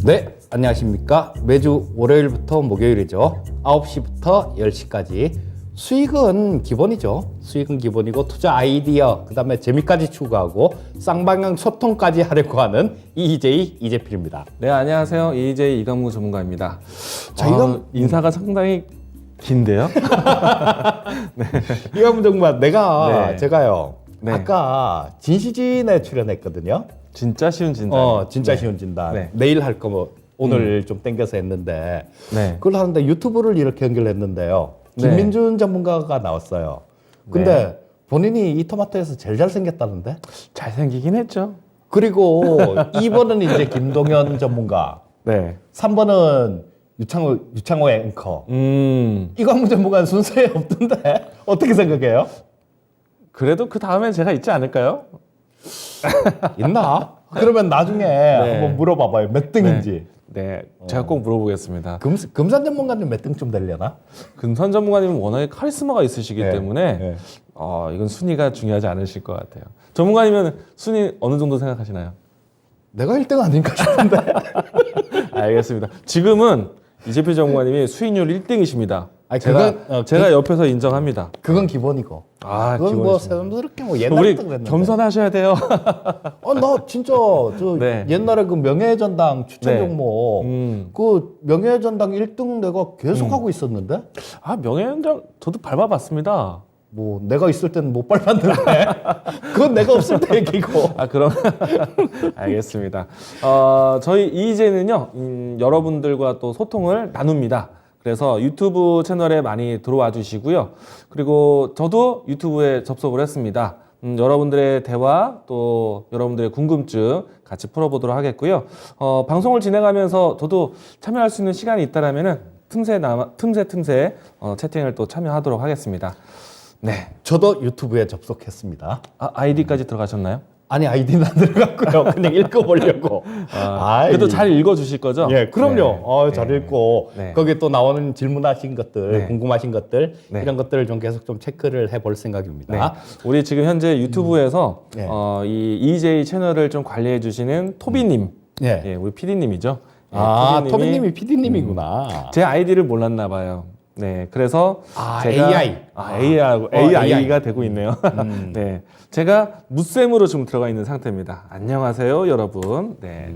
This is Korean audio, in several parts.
네, 안녕하십니까. 매주 월요일부터 목요일이죠. 9시부터 10시까지 수익은 기본이죠. 수익은 기본이고 투자 아이디어, 그 다음에 재미까지 추구하고 쌍방향 소통까지 하려고 하는 EJ 이재필입니다. 네, 안녕하세요. EJ 이강무 전문가입니다. 자, 이건 인사가 상당히 긴데요. 이강무 전문가, 네. 제가요. 네. 아까 진시진에 출연했거든요. 진짜 쉬운 진단. 진짜 네. 쉬운 진단. 네. 내일 할 거 뭐 오늘 좀 땡겨서 했는데 네. 그걸 하는데 유튜브를 이렇게 연결했는데요. 네. 김민준 전문가가 나왔어요. 근데 본인이 이 토마토에서 제일 잘생겼다는데? 잘생기긴 했죠. 그리고 2번은 이제 김동현 전문가, 네. 3번은 유창호 앵커. 이광무 전문가는 순서에 없던데 어떻게 생각해요? 그래도 그 다음엔 제가 있지 않을까요? 있나? 그러면 나중에 한번 물어봐봐요. 몇 등인지. 네. 제가 꼭 물어보겠습니다. 금산 전문가님 몇 등쯤 되려나? 금선 전문가님은 워낙에 카리스마가 있으시기 네. 때문에 네. 이건 순위가 중요하지 않으실 것 같아요. 전문가님은 순위 어느 정도 생각하시나요? 내가 1등 아닌가 싶은데. 알겠습니다. 지금은 이재필 전문가님이 수익률 1등이십니다. 아니, 제가 옆에서 인정합니다. 그건 기본이고. 그건 뭐 기본이십니다. 새삼스럽게 뭐 우리 옛날부터 그랬는데. 겸손하셔야 돼요. 나 진짜 네. 옛날에 그 명예전당 추천 네. 종목 그 명예전당 1등 내가 계속 하고 있었는데 명예현장 저도 밟아봤습니다. 뭐 내가 있을 때는 못 밟았는데 그건 내가 없을 때 얘기고. 그럼 알겠습니다. 저희 이제는요 여러분들과 또 소통을 나눕니다. 그래서 유튜브 채널에 많이 들어와 주시고요. 그리고 저도 유튜브에 접속을 했습니다. 여러분들의 대화 또 여러분들의 궁금증 같이 풀어보도록 하겠고요. 방송을 진행하면서 저도 참여할 수 있는 시간이 있다라면은 틈새 채팅을 또 참여하도록 하겠습니다. 네. 저도 유튜브에 접속했습니다. 아이디까지 들어가셨나요? 아니 아이디는 안 들어갔고요. 그냥 읽어보려고. 그래도 잘 읽어주실 거죠? 예, 그럼요. 네. 잘 읽고 네. 거기에 또 나오는 질문하신 것들, 네. 궁금하신 것들 네. 이런 것들을 좀 계속 좀 체크를 해볼 생각입니다. 네. 우리 지금 현재 유튜브에서 네. 이 EJ 채널을 좀 관리해 주시는 토비님, 예. 예, 우리 PD님이죠. 토비님이 PD님이구나. 제 아이디를 몰랐나 봐요. 네, 그래서 제가 AI. AI가 되고 있네요. 네, 제가 무쌤으로 지금 들어가 있는 상태입니다. 안녕하세요, 여러분. 네,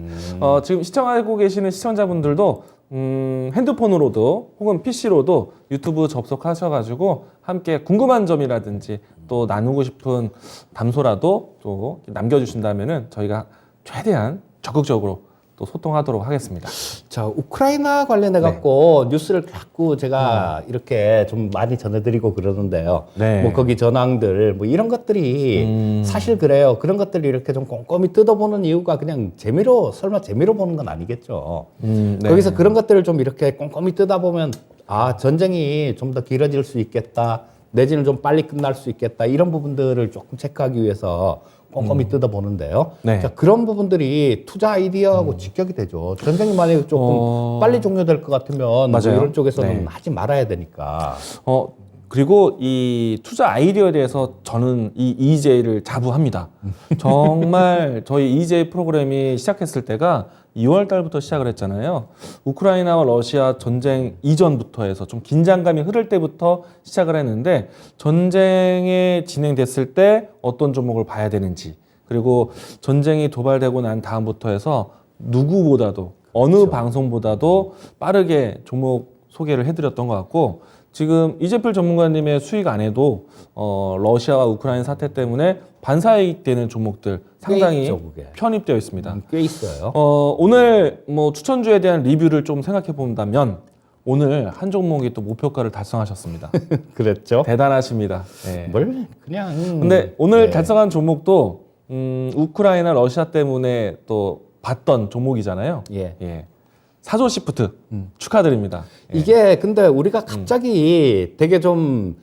지금 시청하고 계시는 시청자분들도 핸드폰으로도 혹은 PC로도 유튜브 접속하셔가지고 함께 궁금한 점이라든지 또 나누고 싶은 담소라도 또 남겨주신다면은 저희가 최대한 적극적으로 또 소통하도록 하겠습니다. 자, 우크라이나 관련해 갖고 뉴스를 자꾸 제가 이렇게 좀 많이 전해드리고 그러는데요. 네. 뭐 거기 전황들 뭐 이런 것들이 사실 그래요. 그런 것들을 이렇게 좀 꼼꼼히 뜯어보는 이유가 그냥 설마 재미로 보는 건 아니겠죠. 네. 거기서 그런 것들을 좀 이렇게 꼼꼼히 뜯어보면 전쟁이 좀 더 길어질 수 있겠다. 내지는 좀 빨리 끝날 수 있겠다. 이런 부분들을 조금 체크하기 위해서 꼼꼼히 뜯어보는데요. 네. 자, 그런 부분들이 투자 아이디어하고 직격이 되죠. 전쟁이 만약에 조금 빨리 종료될 것 같으면 뭐 맞아요. 이런 쪽에서는 네. 하지 말아야 되니까. 그리고 이 투자 아이디어에 대해서 저는 이 EJ를 자부합니다. 정말 저희 EJ 프로그램이 시작했을 때가 2월 달부터 시작을 했잖아요. 우크라이나와 러시아 전쟁 이전부터 해서 좀 긴장감이 흐를 때부터 시작을 했는데 전쟁이 진행됐을 때 어떤 종목을 봐야 되는지 그리고 전쟁이 도발되고 난 다음부터 해서 누구보다도 어느 방송보다도 빠르게 종목 소개를 해드렸던 것 같고 지금 이재필 전문가님의 수익 안에도 러시아와 우크라이나 사태 때문에 반사이익 되는 종목들 상당히 있죠, 그게. 편입되어 있습니다. 꽤 있어요. 오늘 뭐 추천주에 대한 리뷰를 좀 생각해 본다면 오늘 한 종목이 또 목표가를 달성하셨습니다. 그랬죠. 대단하십니다. 네. 뭘 그냥. 근데 오늘 네. 달성한 종목도 우크라이나 러시아 때문에 또 봤던 종목이잖아요. 예. 사조 시프트 축하드립니다. 예. 이게 근데 우리가 갑자기 되게 좀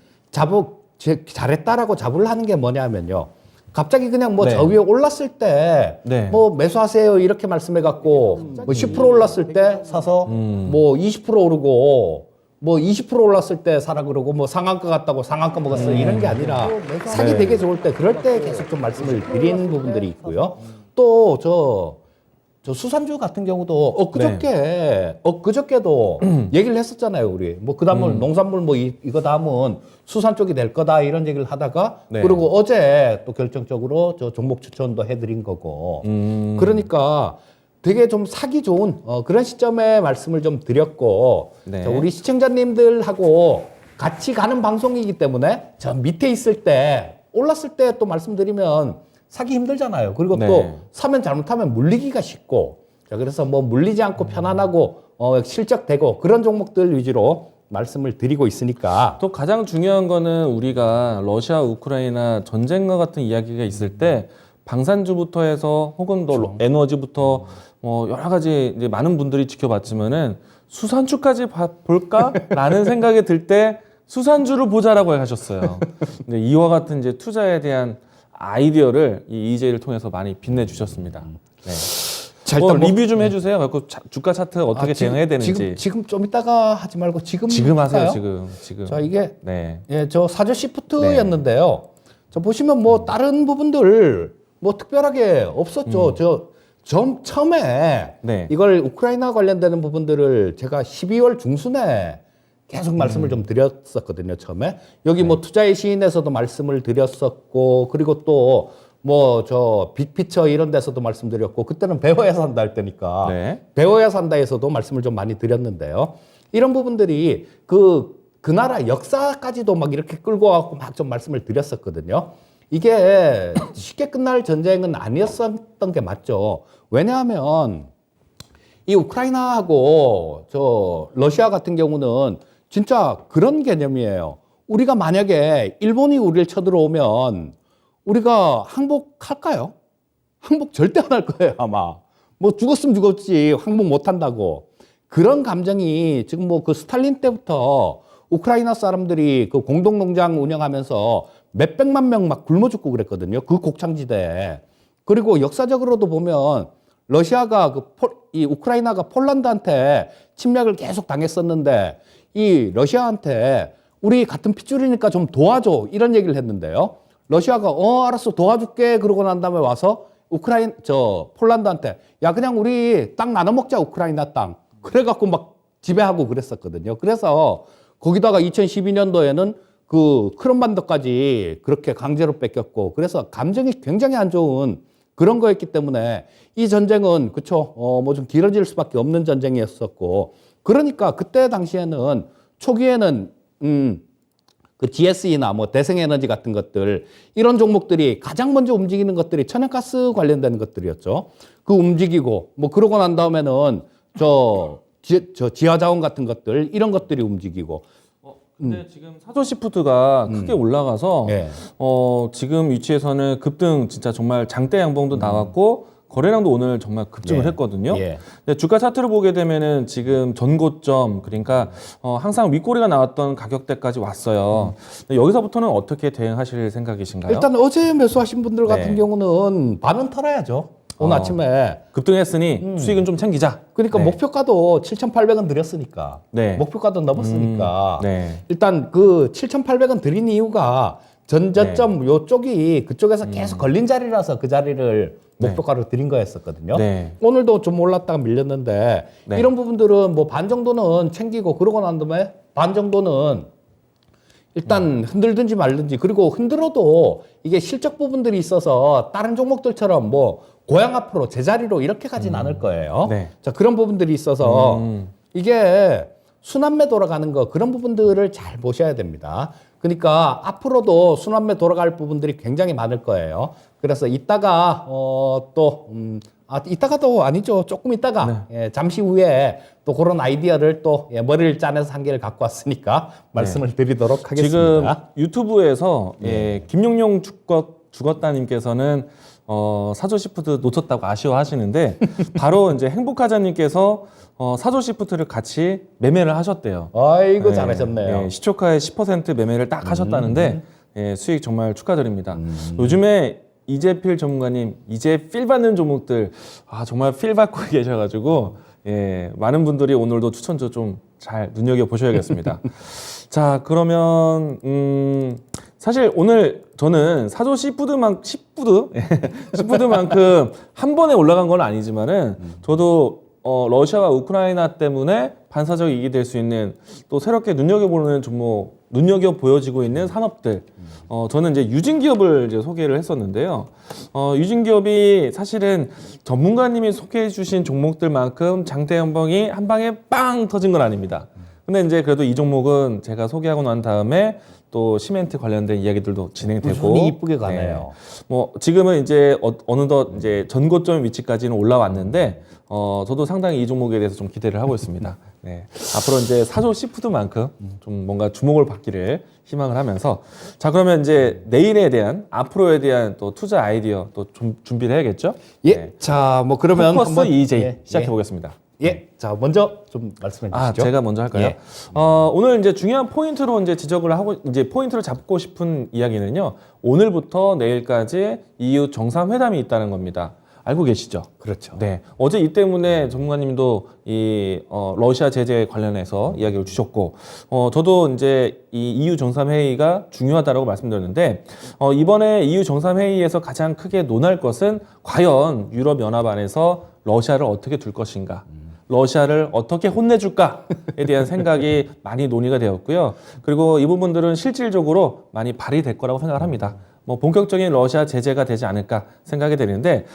잘했다라고 자부를 하는 게 뭐냐면요. 갑자기 그냥 뭐 네. 저 위에 올랐을 때 네. 뭐 매수하세요 이렇게 말씀해 갖고 뭐 10% 올랐을 때 사서 뭐 20% 오르고 뭐 20% 올랐을 때 사라 그러고 뭐 상한가 같다고 상한가 먹었어요 이런 게 아니라 사기 되게 좋을 때 그럴 때 계속 좀 말씀을 드리는 부분들이 있고요. 또 저 수산주 같은 경우도 엊그저께도 얘기를 했었잖아요, 우리. 뭐 그다음은 농산물 뭐 이거 다음은 수산 쪽이 될 거다 이런 얘기를 하다가 네. 그리고 어제 또 결정적으로 저 종목 추천도 해드린 거고. 그러니까 되게 좀 사기 좋은 그런 시점에 말씀을 좀 드렸고 네. 자, 우리 시청자님들하고 같이 가는 방송이기 때문에 저 밑에 있을 때 올랐을 때 또 말씀드리면 사기 힘들잖아요. 그리고 네. 또 사면 잘못하면 물리기가 쉽고 자 그래서 뭐 물리지 않고 편안하고 실적되고 그런 종목들 위주로 말씀을 드리고 있으니까 또 가장 중요한 거는 우리가 러시아 우크라이나 전쟁과 같은 이야기가 있을 때 방산주부터 해서 혹은 또 에너지부터 여러 가지 이제 많은 분들이 지켜봤지만은 수산주까지 볼까라는 생각이 들 때 수산주를 보자라고 하셨어요. 근데 이와 같은 이제 투자에 대한 아이디어를 이 EJ를 통해서 많이 빛내주셨습니다. 네. 자, 일단 뭐- 리뷰 좀 해주세요. 그리고 주가 차트 어떻게 대응해야 되는지. 지금 좀 이따가 하지 말고 지금 하세요. 할까요? 지금. 자 이게 네. 예, 저 사조 시프트였는데요. 저 보시면 뭐 다른 부분들 뭐 특별하게 없었죠. 처음에 네. 이걸 우크라이나 관련되는 부분들을 제가 12월 중순에 계속 말씀을 좀 드렸었거든요. 처음에 여기 뭐 투자의 시인에서도 말씀을 드렸었고 그리고 또 뭐 저 빅피처 이런 데서도 말씀드렸고 그때는 배워야 산다 할 때니까 네. 배워야 산다에서도 말씀을 좀 많이 드렸는데요. 이런 부분들이 그 나라 역사까지도 막 이렇게 끌고 와갖고 막 좀 말씀을 드렸었거든요. 이게 쉽게 끝날 전쟁은 아니었던 게 맞죠. 왜냐하면 이 우크라이나하고 저 러시아 같은 경우는 진짜 그런 개념이에요. 우리가 만약에 일본이 우리를 쳐들어오면 우리가 항복할까요? 항복 절대 안 할 거예요, 아마. 뭐 죽었으면 죽었지 항복 못 한다고. 그런 감정이 지금 뭐 그 스탈린 때부터 우크라이나 사람들이 그 공동농장 운영하면서 몇백만 명 막 굶어 죽고 그랬거든요. 그 곡창지대에. 그리고 역사적으로도 보면 러시아가 이 우크라이나가 폴란드한테 침략을 계속 당했었는데 이 러시아한테 우리 같은 핏줄이니까 좀 도와줘 이런 얘기를 했는데요. 러시아가 알았어 도와줄게 그러고 난 다음에 와서 폴란드한테 야 그냥 우리 땅 나눠 먹자 우크라이나 땅 그래갖고 막 지배하고 그랬었거든요. 그래서 거기다가 2012년도에는 그 크림반도까지 그렇게 강제로 뺏겼고 그래서 감정이 굉장히 안 좋은 그런 거였기 때문에 이 전쟁은 그쵸 뭐 좀 길어질 수밖에 없는 전쟁이었었고 그러니까 그때 당시에는 초기에는 그 GSE나 뭐 대생에너지 같은 것들 이런 종목들이 가장 먼저 움직이는 것들이 천연가스 관련된 것들이었죠. 그 움직이고 뭐 그러고 난 다음에는 저 지하자원 같은 것들 이런 것들이 움직이고 근데 지금 사조시푸드가 크게 올라가서 예. 지금 위치에서는 급등 진짜 정말 장대 양봉도 나왔고 거래량도 오늘 정말 급증을 예. 했거든요. 예. 근데 주가 차트를 보게 되면은 지금 전고점 그러니까 항상 윗꼬리가 나왔던 가격대까지 왔어요. 근데 여기서부터는 어떻게 대응하실 생각이신가요? 일단 어제 매수하신 분들 같은 네. 경우는 반은 털어야죠. 오늘 아침에. 급등했으니 수익은 좀 챙기자. 그러니까 네. 목표가도 7,800원 드렸으니까. 네. 목표가도 넘었으니까. 네. 일단 그 7,800원 드린 이유가 전저점 요쪽이 그쪽에서 계속 걸린 자리라서 그 자리를 네. 목표가로 드린 거였었거든요. 네. 오늘도 좀 올랐다가 밀렸는데 네. 이런 부분들은 뭐 반 정도는 챙기고 그러고 난 다음에 반 정도는 일단 흔들든지 말든지 그리고 흔들어도 이게 실적 부분들이 있어서 다른 종목들처럼 뭐 고향 앞으로 제자리로 이렇게 가진 않을 거예요. 네. 자 그런 부분들이 있어서 이게 순환매 돌아가는 거 그런 부분들을 잘 보셔야 됩니다. 그러니까 앞으로도 순환매 돌아갈 부분들이 굉장히 많을 거예요. 그래서 이따가 이따가도 아니죠. 조금 이따가 예, 잠시 후에 또 그런 아이디어를 또 머리를 짜내서 한 개를 갖고 왔으니까 말씀을 드리도록 하겠습니다. 지금 유튜브에서 김용용 죽었다님께서는 사조시푸드 놓쳤다고 아쉬워하시는데 바로 이제 행복하자님께서 사조시푸드를 같이 매매를 하셨대요. 아이고 잘하셨네요. 예, 시초가의 10% 매매를 딱 하셨다는데 예, 수익 정말 축하드립니다. 요즘에 이재필 전문가님 이제 필 받는 종목들 정말 필 받고 계셔가지고 예, 많은 분들이 오늘도 추천주 좀 잘 눈여겨 보셔야겠습니다. 자 그러면 사실 오늘 저는 사조 시푸드만큼 한 번에 올라간 건 아니지만은 저도 러시아와 우크라이나 때문에 반사적 이익이 될 수 있는 또 새롭게 눈여겨보는 종목, 눈여겨 보여지고 있는 산업들. 저는 이제 유진기업을 이제 소개를 했었는데요. 유진기업이 사실은 전문가님이 소개해 주신 종목들만큼 장대 연봉이 한 방에 빵 터진 건 아닙니다. 근데 이제 그래도 이 종목은 제가 소개하고 난 다음에 또 시멘트 관련된 이야기들도 진행되고 꾸준히 이쁘게 가네요. 뭐 지금은 이제 어느덧 이제 전고점 위치까지는 올라왔는데 저도 상당히 이 종목에 대해서 좀 기대를 하고 있습니다. 네. 앞으로 이제 사조 시푸드만큼 좀 뭔가 주목을 받기를 희망을 하면서 자 그러면 이제 내일에 대한 앞으로에 대한 또 투자 아이디어 또 좀 준비를 해야겠죠? 예. 네. 자, 뭐 그러면 포커스 한번 EJ 예, 시작해 보겠습니다. 예. 자, 먼저 좀 말씀해 주시죠. 제가 먼저 할까요? 예. 오늘 이제 중요한 포인트로 이제 지적을 하고 이제 포인트를 잡고 싶은 이야기는요. 오늘부터 내일까지 EU 정상회담이 있다는 겁니다. 알고 계시죠? 그렇죠. 네. 어제 이 때문에 전문가님도 이 러시아 제재 관련해서 이야기를 주셨고, 저도 이제 이 EU 정상회의가 중요하다라고 말씀드렸는데, 이번에 EU 정상회의에서 가장 크게 논할 것은 과연 유럽연합 안에서 러시아를 어떻게 둘 것인가. 러시아를 어떻게 혼내줄까에 대한 생각이 많이 논의가 되었고요. 그리고 이 부분들은 실질적으로 많이 발휘될 거라고 생각을 합니다. 뭐 본격적인 러시아 제재가 되지 않을까 생각이 되는데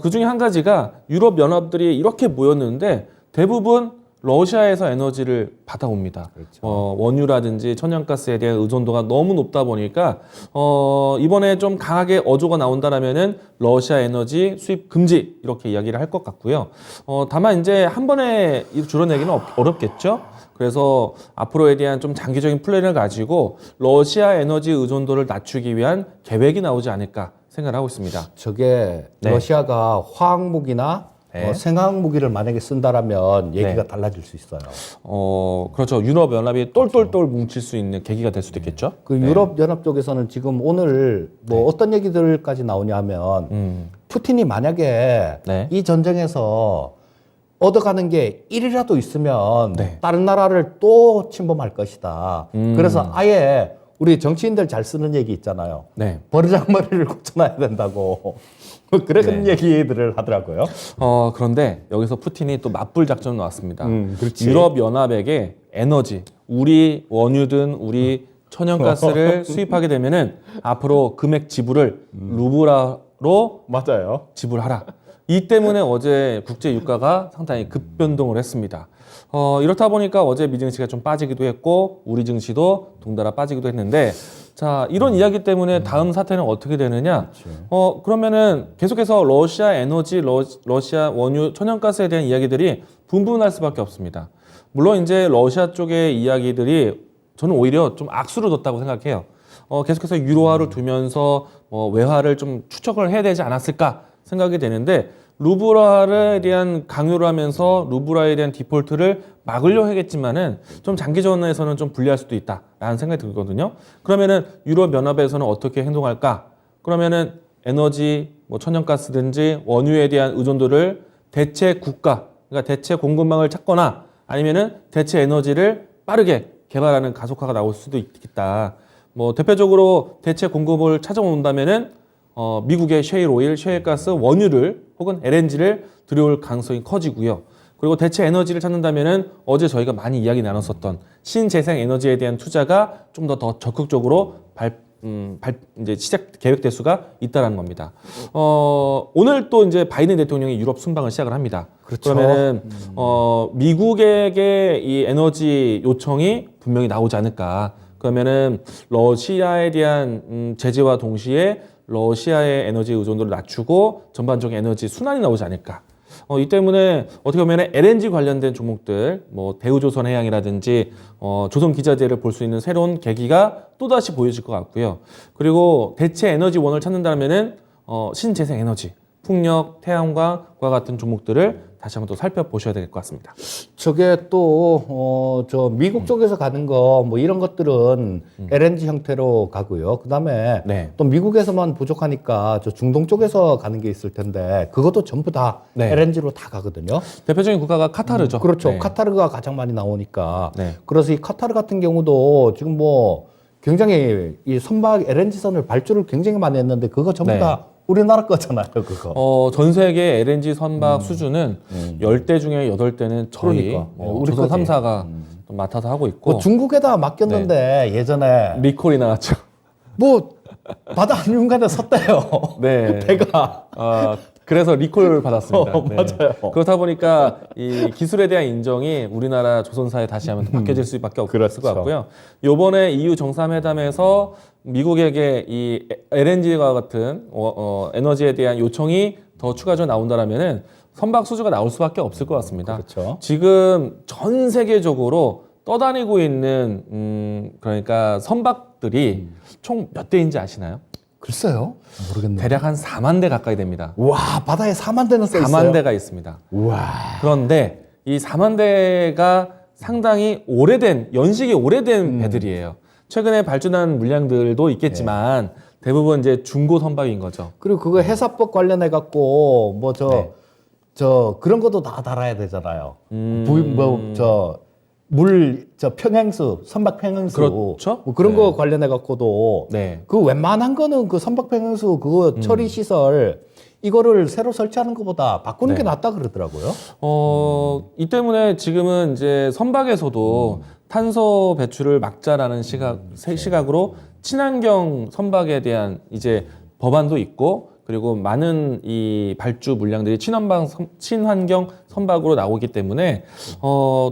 그 중에 한 가지가 유럽 연합들이 이렇게 모였는데 대부분 러시아에서 에너지를 받아옵니다. 그렇죠. 원유라든지 천연가스에 대한 의존도가 너무 높다 보니까 이번에 좀 강하게 어조가 나온다라면은 러시아 에너지 수입 금지 이렇게 이야기를 할 것 같고요. 다만 이제 한 번에 줄여내기는 어렵겠죠. 그래서 앞으로에 대한 좀 장기적인 플랜을 가지고 러시아 에너지 의존도를 낮추기 위한 계획이 나오지 않을까 생각을 하고 있습니다. 저게 네. 러시아가 화학무기나 네. 생화학무기를 만약에 쓴다라면 얘기가 네. 달라질 수 있어요. 그렇죠. 유럽 연합이 똘똘똘 뭉칠 수 있는 계기가 될 수도 있겠죠. 그 유럽 연합 쪽에서는 지금 오늘 뭐 어떤 얘기들까지 나오냐 하면 푸틴이 만약에 네. 이 전쟁에서 얻어가는 게 1이라도 있으면 네. 다른 나라를 또 침범할 것이다. 그래서 아예 우리 정치인들 잘 쓰는 얘기 있잖아요. 네. 버르장머리를 고쳐놔야 된다고. 그런 네. 얘기들을 하더라고요. 그런데 여기서 푸틴이 또 맞불 작전을 나왔습니다. 그렇지. 유럽 연합에게 에너지, 우리 원유든 우리 천연가스를 수입하게 되면은 앞으로 금액 지불을 루블화로 맞아요. 지불하라. 이 때문에 어제 국제 유가가 상당히 급변동을 했습니다. 이렇다 보니까 어제 미증시가 좀 빠지기도 했고 우리 증시도 동달아 빠지기도 했는데 자 이런 이야기 때문에 다음 사태는 어떻게 되느냐? 그러면은 계속해서 러시아 에너지, 러시아 원유, 천연가스에 대한 이야기들이 분분할 수밖에 없습니다. 물론 이제 러시아 쪽의 이야기들이 저는 오히려 좀 악수를 뒀다고 생각해요. 계속해서 유로화를 두면서 외화를 좀 추적을 해야 되지 않았을까 생각이 되는데 루블화에 대한 강요를 하면서 루블화에 대한 디폴트를 막으려 하겠지만은 좀 장기전에서는 좀 불리할 수도 있다라는 생각이 들거든요. 그러면은 유럽 연합에서는 어떻게 행동할까? 그러면은 에너지, 뭐 천연가스든지 원유에 대한 의존도를 대체 국가, 그러니까 대체 공급망을 찾거나 아니면은 대체 에너지를 빠르게 개발하는 가속화가 나올 수도 있겠다. 뭐 대표적으로 대체 공급을 찾아온다면은 미국의 셰일 오일, 셰일 가스, 원유를 혹은 LNG를 들여올 가능성이 커지고요. 그리고 대체 에너지를 찾는다면은 어제 저희가 많이 이야기 나눴었던 신재생 에너지에 대한 투자가 좀 더 적극적으로 이제 시작 계획될 수가 있다라는 겁니다. 오늘 또 이제 바이든 대통령이 유럽 순방을 시작을 합니다. 그렇죠. 그러면은 미국에게 이 에너지 요청이 분명히 나오지 않을까. 그러면은 러시아에 대한 제재와 동시에 러시아의 에너지 의존도를 낮추고 전반적인 에너지 순환이 나오지 않을까. 이 때문에 어떻게 보면 LNG 관련된 종목들, 뭐 대우조선해양이라든지 조선 기자재를 볼 수 있는 새로운 계기가 또다시 보여질 것 같고요. 그리고 대체 에너지원을 찾는다면은 신재생 에너지, 풍력, 태양광과 같은 종목들을 다시 한번 또 살펴보셔야 될 것 같습니다. 저게 또, 미국 쪽에서 가는 거, 뭐 이런 것들은 LNG 형태로 가고요. 그 다음에 네. 또 미국에서만 부족하니까 저 중동 쪽에서 가는 게 있을 텐데, 그것도 전부 다 네. LNG로 다 가거든요. 대표적인 국가가 카타르죠. 그렇죠. 네. 카타르가 가장 많이 나오니까. 네. 그래서 이 카타르 같은 경우도 지금 뭐 굉장히 이 선박 LNG선을 발주를 굉장히 많이 했는데 그거 전부 네. 다 우리나라 거잖아요, 그거. 전 세계 LNG 선박 수주는 10대 중에 8대는 저희 그러니까. 우리 조선 거지. 3사가 맡아서 하고 있고 뭐 중국에다 맡겼는데 예전에 리콜이 나왔죠. 뭐 바다 한중간에 섰대요. 네. 배가. 그래서 리콜 받았습니다. 네. 맞아요. 그렇다 보니까 이 기술에 대한 인정이 우리나라 조선사에 다시 한번 바뀌어질 수밖에 없을 그렇죠. 것 같고요. 이번에 EU 정상회담에서 미국에게 이 LNG와 같은 에너지에 대한 요청이 더 추가적으로 나온다라면은 선박 수주가 나올 수밖에 없을 것 같습니다. 그렇죠. 지금 전 세계적으로 떠다니고 있는 그러니까 선박들이 총 몇 대인지 아시나요? 글쎄요. 모르겠네요. 대략 한 4만 대 가까이 됩니다. 와, 바다에 4만 대는 써 있어요. 4만 대가 있습니다. 우와. 그런데 이 4만 대가 상당히 오래된, 연식이 오래된 배들이에요. 최근에 발주한 물량들도 있겠지만 대부분 이제 중고 선박인 거죠. 그리고 그거 해사법 관련해 갖고 뭐 네. 저 그런 것도 다 달아야 되잖아요. 평행수, 선박 평행수. 그렇죠. 뭐 그런 네. 거 관련해 갖고도 네. 그 웬만한 거는 그 선박 평행수 그거 처리 시설 이거를 새로 설치하는 것보다 바꾸는 게 낫다 그러더라고요. 이 때문에 지금은 이제 선박에서도 탄소 배출을 막자라는 시각으로 친환경 선박에 대한 이제 법안도 있고 그리고 많은 이 발주 물량들이 친환경 선박으로 나오기 때문에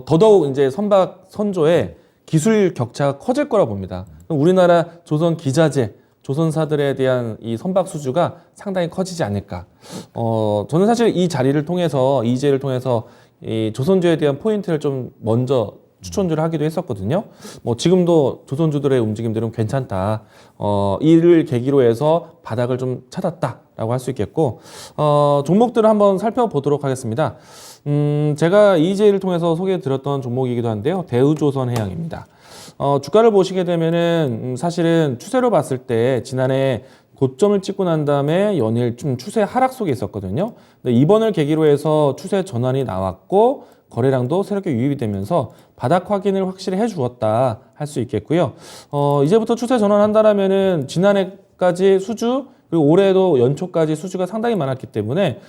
더더욱 이제 선박 선조의 기술 격차가 커질 거라 봅니다. 우리나라 조선 기자재 조선사들에 대한 이 선박 수주가 상당히 커지지 않을까. 저는 사실 이 자리를 통해서 이제를 통해서 이 조선주에 대한 포인트를 좀 먼저 추천주를 하기도 했었거든요. 뭐 지금도 조선주들의 움직임들은 괜찮다. 이를 계기로 해서 바닥을 좀 찾았다라고 할 수 있겠고 종목들을 한번 살펴보도록 하겠습니다. 제가 이제를 통해서 소개해드렸던 종목이기도 한데요. 대우조선해양입니다. 주가를 보시게 되면은 사실은 추세로 봤을 때 지난해 고점을 찍고 난 다음에 연일 좀 추세 하락 속에 있었거든요. 근데 이번을 계기로 해서 추세 전환이 나왔고 거래량도 새롭게 유입이 되면서 바닥 확인을 확실히 해주었다 할 수 있겠고요. 이제부터 추세 전환한다라면은 지난해까지 수주 그리고 올해도 연초까지 수주가 상당히 많았기 때문에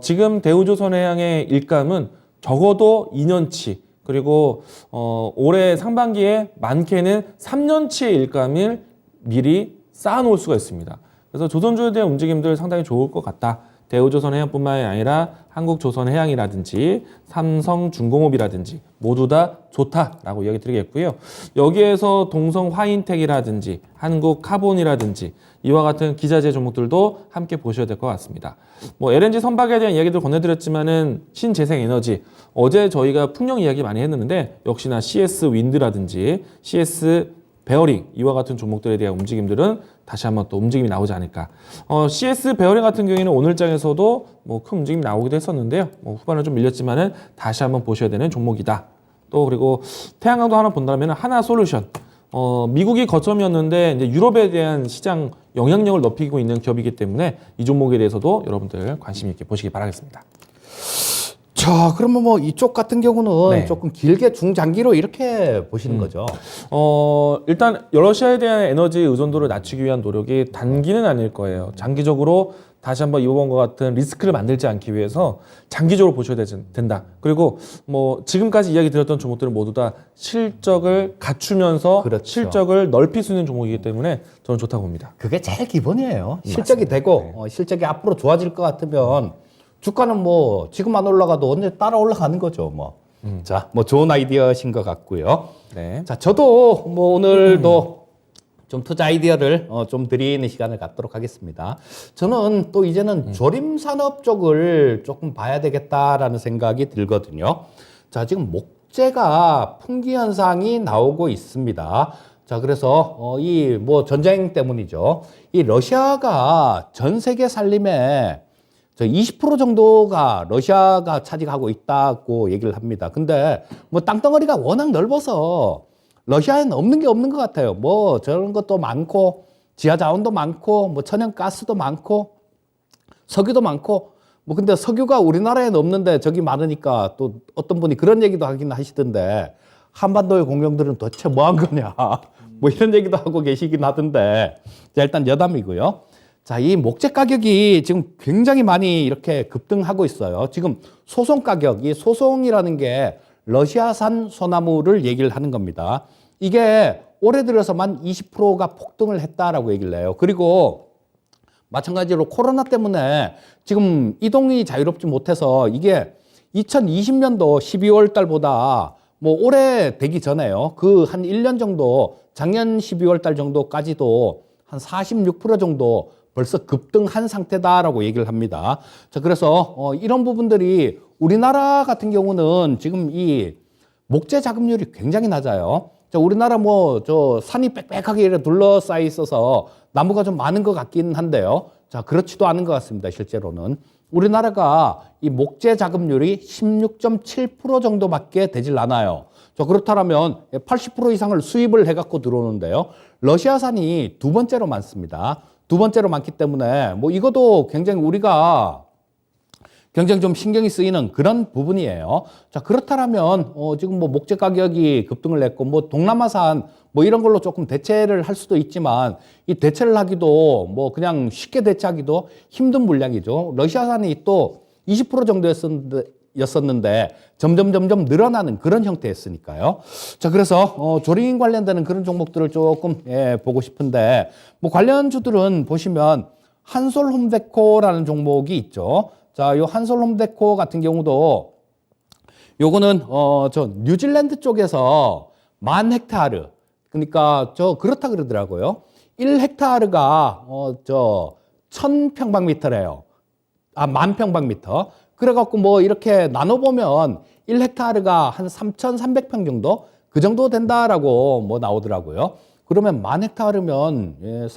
지금 대우조선해양의 일감은 적어도 2년치 그리고 올해 상반기에 많게는 3년치의 일감을 미리 쌓아놓을 수가 있습니다. 그래서 조선주에 대한 움직임들 상당히 좋을 것 같다. 대우조선해양뿐만이 아니라 한국조선해양이라든지 삼성중공업이라든지 모두 다 좋다라고 이야기 드리겠고요. 여기에서 동성화인텍이라든지 한국카본이라든지 이와 같은 기자재 종목들도 함께 보셔야 될 것 같습니다. 뭐 LNG 선박에 대한 이야기도 건네드렸지만은 신재생에너지 어제 저희가 풍력 이야기 많이 했는데 역시나 CS 윈드라든지 CS 베어링 이와 같은 종목들에 대한 움직임들은 다시 한번 또 움직임이 나오지 않을까. CS 베어링 같은 경우에는 오늘 장에서도 뭐 큰 움직임이 나오기도 했었는데요. 뭐 후반은 좀 밀렸지만은 다시 한번 보셔야 되는 종목이다. 또 그리고 태양광도 하나 본다면 하나솔루션. 미국이 거점이었는데 이제 유럽에 대한 시장 영향력을 높이고 있는 기업이기 때문에 이 종목에 대해서도 여러분들 관심 있게 보시기 바라겠습니다. 자, 그러면 뭐 이쪽 같은 경우는 네. 조금 길게 중장기로 이렇게 보시는 거죠. 일단 러시아에 대한 에너지 의존도를 낮추기 위한 노력이 단기는 아닐 거예요. 장기적으로 다시 한번 이번과 같은 리스크를 만들지 않기 위해서 장기적으로 보셔야 된다. 그리고 뭐 지금까지 이야기 드렸던 종목들은 모두 다 실적을 갖추면서 그렇죠. 실적을 넓힐 수 있는 종목이기 때문에 저는 좋다고 봅니다. 그게 제일 기본이에요. 실적이 되고 실적이 앞으로 좋아질 것 같으면 주가는 뭐 지금 안 올라가도 언제 따라 올라가는 거죠. 뭐. 자, 뭐 좋은 아이디어신 것 같고요. 네. 자, 저도 뭐 오늘도 좀 투자 아이디어를 좀 드리는 시간을 갖도록 하겠습니다. 저는 또 이제는 조림 산업 쪽을 조금 봐야 되겠다라는 생각이 들거든요. 자, 지금 목재가 품귀 현상이 나오고 있습니다. 자, 그래서 이 뭐 전쟁 때문이죠. 이 러시아가 전 세계 살림에 20% 정도가 러시아가 차지하고 있다고 얘기를 합니다. 근데 뭐 땅덩어리가 워낙 넓어서 러시아에는 없는 게 없는 것 같아요. 뭐 저런 것도 많고 지하 자원도 많고 뭐 천연가스도 많고 석유도 많고 뭐 근데 석유가 우리나라에는 없는데 저기 많으니까 또 어떤 분이 그런 얘기도 하긴 하시던데 한반도의 공룡들은 도대체 뭐 한 거냐. 뭐 이런 얘기도 하고 계시긴 하던데. 자, 일단 여담이고요. 자, 이 목재 가격이 지금 굉장히 많이 이렇게 급등하고 있어요. 지금 소송 가격, 이 소송이라는 게 러시아산 소나무를 얘기를 하는 겁니다. 이게 올해 들어서만 20%가 폭등을 했다라고 얘기를 해요. 그리고 마찬가지로 코로나 때문에 지금 이동이 자유롭지 못해서 이게 2020년도 12월 달보다 뭐 올해 되기 전에요. 그 한 1년 정도, 작년 12월 달 정도까지도 한 46% 정도 벌써 급등한 상태다라고 얘기를 합니다. 자, 그래서 이런 부분들이 우리나라 같은 경우는 지금 이 목재 자급률이 굉장히 낮아요. 자, 우리나라 뭐 저 산이 빽빽하게 이렇게 둘러싸여 있어서 나무가 좀 많은 것 같긴 한데요. 자, 그렇지도 않은 것 같습니다. 실제로는 우리나라가 이 목재 자급률이 16.7% 정도밖에 되질 않아요. 자, 그렇다면 80% 이상을 수입을 해갖고 들어오는데요. 러시아산이 두 번째로 많습니다. 두 번째로 많기 때문에 뭐 이것도 굉장히 우리가 굉장히 좀 신경이 쓰이는 그런 부분이에요. 자, 그렇다면 지금 뭐 목재 가격이 급등을 했고 뭐 동남아산 뭐 이런 걸로 조금 대체를 할 수도 있지만 이 대체를 하기도 뭐 그냥 쉽게 대체하기도 힘든 물량이죠. 러시아산이 또 20% 정도였었는데 점점 늘어나는 그런 형태였으니까요. 자, 그래서 조링 관련되는 그런 종목들을 조금 보고 싶은데 뭐 관련주들은 보시면 한솔홈데코라는 종목이 있죠. 자, 요 한솔홈데코 같은 경우도 요거는 저 뉴질랜드 쪽에서 10,000헥타르, 그러니까 저 그렇다 그러더라고요. 1헥타르가 저 1000평방미터래요. 아, 10,000평방미터. 그래갖고 뭐 이렇게 나눠보면 1헥타르가 한 3,300평 정도? 그 정도 된다라고 뭐 나오더라고요. 그러면 10,000헥타르면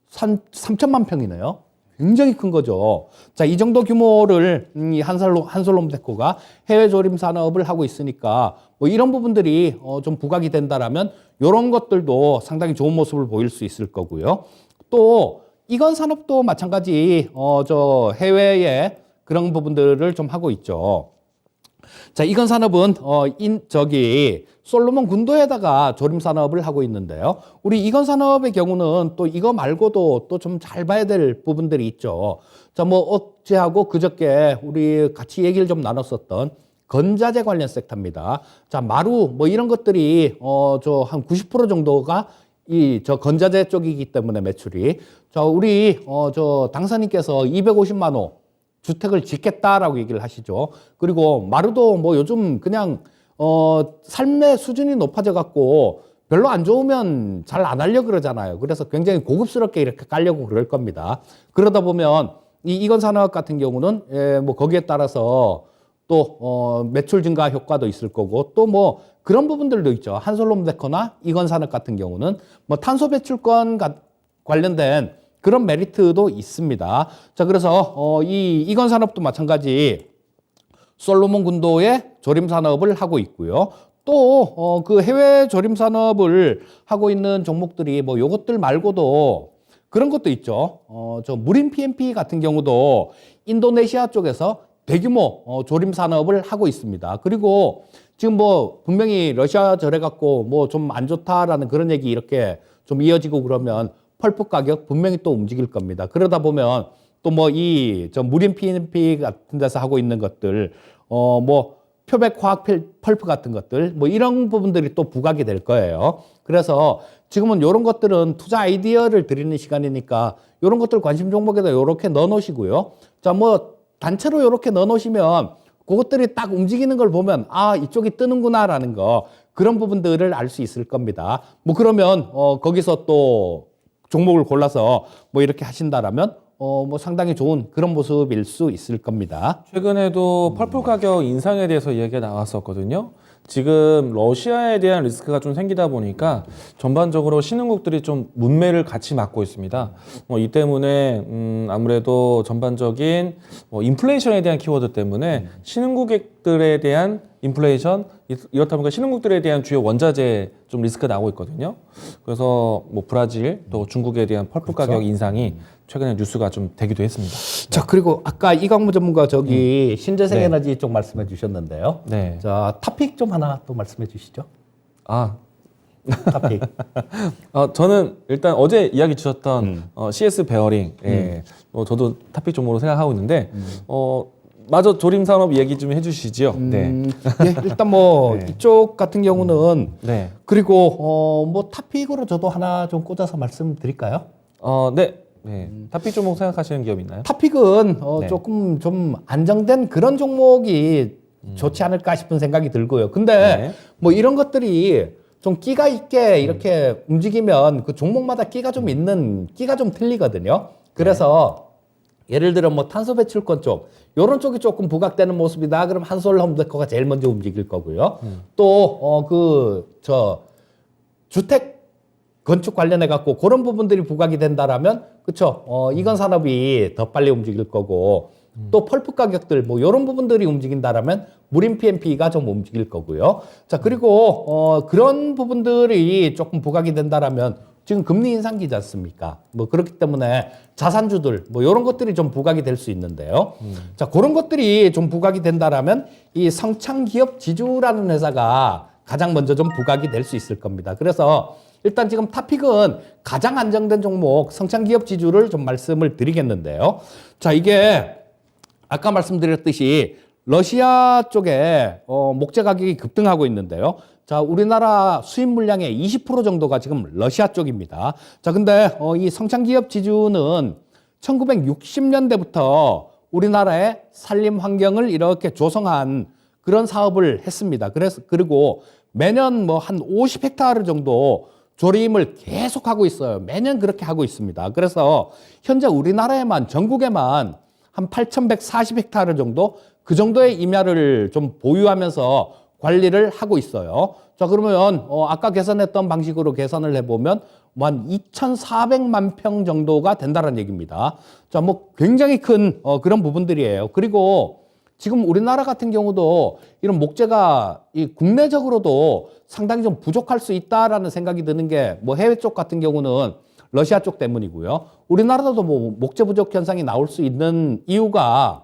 3천만 평이네요. 굉장히 큰 거죠. 자, 이 정도 규모를 이 한솔홈데코가 해외 조림 산업을 하고 있으니까 뭐 이런 부분들이 좀 부각이 된다라면 이런 것들도 상당히 좋은 모습을 보일 수 있을 거고요. 또 이건 산업도 마찬가지 저 해외에 그런 부분들을 좀 하고 있죠. 자, 이건 산업은 솔로몬 군도에다가 조림 산업을 하고 있는데요. 우리 이건 산업의 경우는 또 이거 말고도 또 좀 잘 봐야 될 부분들이 있죠. 자, 뭐 어제하고 그저께 우리 같이 얘기를 좀 나눴었던 건자재 관련 섹터입니다. 자, 마루 뭐 이런 것들이 저 한 90% 정도가 이 저 건자재 쪽이기 때문에 매출이 우리 저 당사님께서 250만 호 주택을 짓겠다라고 얘기를 하시죠. 그리고 마루도 뭐 요즘 그냥 삶의 수준이 높아져 갖고 별로 안 좋으면 잘 안 하려고 그러잖아요. 그래서 굉장히 고급스럽게 이렇게 깔려고 그럴 겁니다. 그러다 보면 이건 산업 같은 경우는 뭐 거기에 따라서 또 매출 증가 효과도 있을 거고 또 뭐 그런 부분들도 있죠. 한솔홈데코나 이건 산업 같은 경우는 뭐 탄소 배출권 관련된 그런 메리트도 있습니다. 자, 그래서 이건 산업도 마찬가지 솔로몬 군도의 조림 산업을 하고 있고요. 또 그 해외 조림 산업을 하고 있는 종목들이 뭐 요것들 말고도 그런 것도 있죠. 저 무린 PMP 같은 경우도 인도네시아 쪽에서 대규모 조림 산업을 하고 있습니다. 그리고 지금 뭐 분명히 러시아 절에 갖고 뭐 좀 안 좋다라는 그런 얘기 이렇게 좀 이어지고 그러면 펄프 가격 분명히 또 움직일 겁니다. 그러다 보면 또 뭐 저 무린 PMP 같은 데서 하고 있는 것들, 뭐 표백 화학 펄프 같은 것들, 뭐 이런 부분들이 또 부각이 될 거예요. 그래서 지금은 이런 것들은 투자 아이디어를 드리는 시간이니까 이런 것들 관심 종목에다 이렇게 넣어 놓으시고요. 자, 뭐 단체로 이렇게 넣어 놓으시면 그것들이 딱 움직이는 걸 보면 아, 이쪽이 뜨는구나라는 거, 그런 부분들을 알 수 있을 겁니다. 뭐 그러면 거기서 또 종목을 골라서 뭐 이렇게 하신다라면 뭐 상당히 좋은 그런 모습일 수 있을 겁니다. 최근에도 펄프 가격 인상에 대해서 이야기가 나왔었거든요. 지금 러시아에 대한 리스크가 좀 생기다 보니까 전반적으로 신흥국들이 좀 문매를 같이 맞고 있습니다. 이 때문에 아무래도 전반적인 인플레이션에 대한 키워드 때문에 신흥국들에 대한 인플레이션, 이렇다 보니까 신흥국들에 대한 주요 원자재 좀 리스크가 나오고 있거든요. 그래서 뭐 브라질 또 중국에 대한 펄프 그렇죠. 가격 인상이 최근에 뉴스가 좀 되기도 했습니다. 자, 그리고 아까 이광무 전문가 신재생 네. 에너지 쪽 말씀해 주셨는데요. 네. 자, 토픽 좀 하나 또 말씀해 주시죠. 아, 타픽. 저는 일단 어제 이야기 주셨던 CS 베어링, 예, 저도 타픽 종목으로 생각하고 있는데 마저 조림 산업 얘기 좀 해주시지요. 네. 예, 일단 뭐 네. 이쪽 같은 경우는 네. 그리고 뭐 타픽으로 저도 하나 좀 꽂아서 말씀드릴까요? 네. 네. 타픽 종목 생각하시는 기업 있나요? 타픽은 네. 조금 좀 안정된 그런 종목이 좋지 않을까 싶은 생각이 들고요. 근데 네. 뭐 이런 것들이 좀 끼가 있게 이렇게 움직이면 그 종목마다 끼가 좀 있는 끼가 좀 틀리거든요. 그래서 예를 들어 뭐 탄소 배출권 쪽 이런 쪽이 조금 부각되는 모습이다. 그럼 한솔 홈데코가 제일 먼저 움직일 거고요. 또 주택 건축 관련해 갖고 그런 부분들이 부각이 된다라면 그쵸 이건 산업이 더 빨리 움직일 거고 또 펄프 가격들 뭐 이런 부분들이 움직인다라면 무림 PMP가 좀 움직일 거고요. 자 그리고 그런 부분들이 조금 부각이 된다라면 지금 금리 인상기지 않습니까? 뭐 그렇기 때문에 자산주들 뭐 이런 것들이 좀 부각이 될 수 있는데요. 자 그런 것들이 좀 부각이 된다라면 이 성창기업 지주라는 회사가 가장 먼저 좀 부각이 될 수 있을 겁니다. 그래서 일단 지금 타픽은 가장 안정된 종목 성창기업 지주를 좀 말씀을 드리겠는데요. 자 이게 아까 말씀드렸듯이 러시아 쪽에 목재 가격이 급등하고 있는데요. 자, 우리나라 수입 물량의 20% 정도가 지금 러시아 쪽입니다. 자, 근데 이 성창기업 지주는 1960년대부터 우리나라의 산림 환경을 이렇게 조성한 그런 사업을 했습니다. 그리고 매년 뭐 한 50헥타르 정도 조림을 계속 하고 있어요. 매년 그렇게 하고 있습니다. 그래서 현재 우리나라에만 전국에만 한 8,140헥타르 정도 그 정도의 임야를 좀 보유하면서 관리를 하고 있어요. 자 그러면 아까 계산했던 방식으로 계산을 해보면 뭐 한 2,400만 평 정도가 된다는 얘기입니다. 자 뭐 굉장히 큰 그런 부분들이에요. 그리고 지금 우리나라 같은 경우도 이런 목재가 이 국내적으로도 상당히 좀 부족할 수 있다라는 생각이 드는 게 뭐 해외 쪽 같은 경우는 러시아 쪽 때문이고요. 우리나라도 뭐 목재 부족 현상이 나올 수 있는 이유가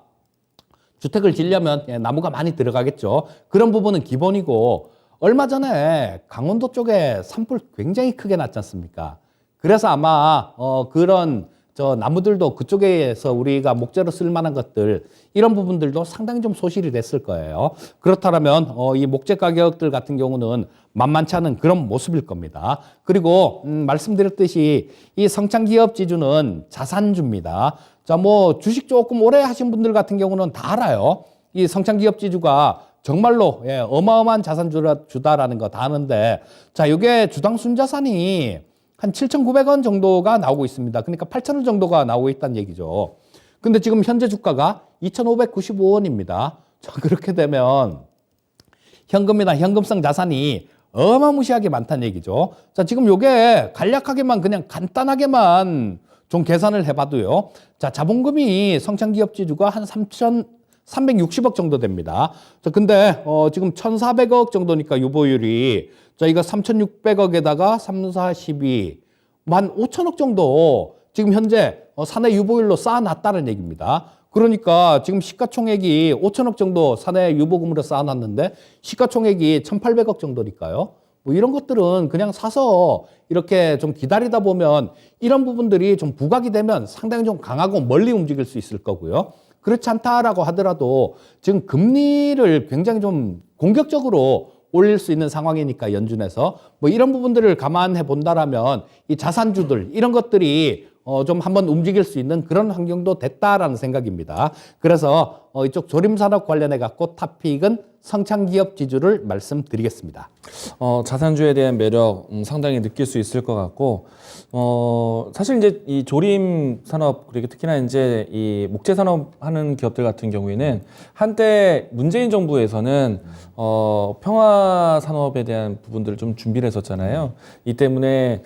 주택을 지려면 나무가 많이 들어가겠죠. 그런 부분은 기본이고 얼마 전에 강원도 쪽에 산불 굉장히 크게 났지 않습니까? 그래서 아마 그런 나무들도 그쪽에서 우리가 목재로 쓸 만한 것들 이런 부분들도 상당히 좀 소실이 됐을 거예요. 그렇다면 이 목재 가격들 같은 경우는 만만치 않은 그런 모습일 겁니다. 그리고 말씀드렸듯이 이 성창기업 지주는 자산주입니다. 자, 뭐 주식 조금 오래 하신 분들 같은 경우는 다 알아요. 이 성창기업 지주가 정말로 어마어마한 자산주다라는 거 다 아는데 자, 이게 주당 순자산이 한 7,900원 정도가 나오고 있습니다. 그러니까 8,000원 정도가 나오고 있다는 얘기죠. 근데 지금 현재 주가가 2,595원입니다. 자, 그렇게 되면 현금이나 현금성 자산이 어마무시하게 많다는 얘기죠. 자, 지금 요게 간략하게만 그냥 간단하게만 좀 계산을 해봐도요. 자, 자본금이 성창기업 지주가 한 3,360억 정도 됩니다. 자, 근데 지금 1,400억 정도니까 유보율이 자, 이거 3,600억에다가 3, 4, 12, 한 5천억 정도 지금 현재 사내 유보율로 쌓아놨다는 얘기입니다. 그러니까 지금 시가총액이 5천억 정도 사내 유보금으로 쌓아놨는데 시가총액이 1,800억 정도니까요. 뭐 이런 것들은 그냥 사서 이렇게 좀 기다리다 보면 이런 부분들이 좀 부각이 되면 상당히 좀 강하고 멀리 움직일 수 있을 거고요. 그렇지 않다라고 하더라도 지금 금리를 굉장히 좀 공격적으로 올릴 수 있는 상황이니까 연준에서 뭐 이런 부분들을 감안해 본다라면 이 자산주들 이런 것들이 좀 한번 움직일 수 있는 그런 환경도 됐다라는 생각입니다. 그래서 이쪽 조림산업 관련해 갖고 탑픽은 성창기업 지주를 말씀드리겠습니다. 자산주에 대한 매력 상당히 느낄 수 있을 것 같고 사실 이제 이 조림 산업 그리고 특히나 이제 이 목재 산업 하는 기업들 같은 경우에는 한때 문재인 정부에서는 평화 산업에 대한 부분들을 좀 준비를 했었잖아요. 이 때문에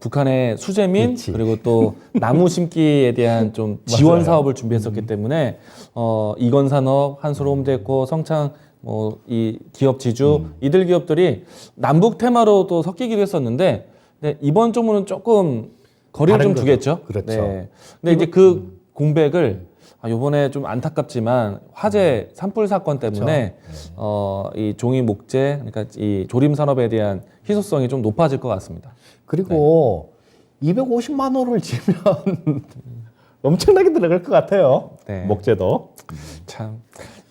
북한의 수재민 그렇지. 그리고 또 나무 심기에 대한 좀 지원 맞아요. 사업을 준비했었기 때문에 이건산업, 한솔홈데코, 성창 이 기업 지주 이들 기업들이 남북 테마로도 섞이기도 했었는데 네, 이번 정부는 조금 거리를 다른 좀 거죠. 두겠죠. 그렇죠. 네. 근데 이제 그 공백을 요번에 좀 안타깝지만 화재 산불 사건 때문에 이 종이 목재, 그러니까 이 조림 산업에 대한 희소성이 좀 높아질 것 같습니다. 그리고 250만 원을 지면 엄청나게 들어갈 것 같아요. 네. 목재도. 참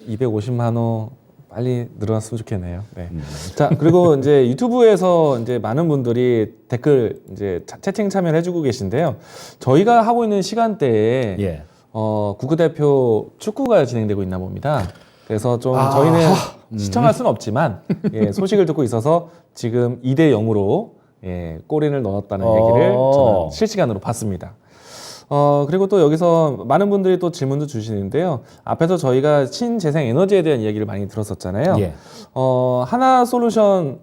250만 원 빨리 늘어났으면 좋겠네요. 네. 자, 그리고 이제 유튜브에서 이제 많은 분들이 댓글 이제 채팅 참여를 해주고 계신데요. 저희가 하고 있는 시간대에 예. 국가대표 축구가 진행되고 있나 봅니다. 그래서 좀 저희는 시청할 수는 없지만 예, 소식을 듣고 있어서 지금 2대 0으로 예, 골인을 넣었다는 얘기를 저는 실시간으로 봤습니다. 그리고 또 여기서 많은 분들이 또 질문도 주시는데요. 앞에서 저희가 신재생 에너지에 대한 이야기를 많이 들었었잖아요. 예. 하나솔루션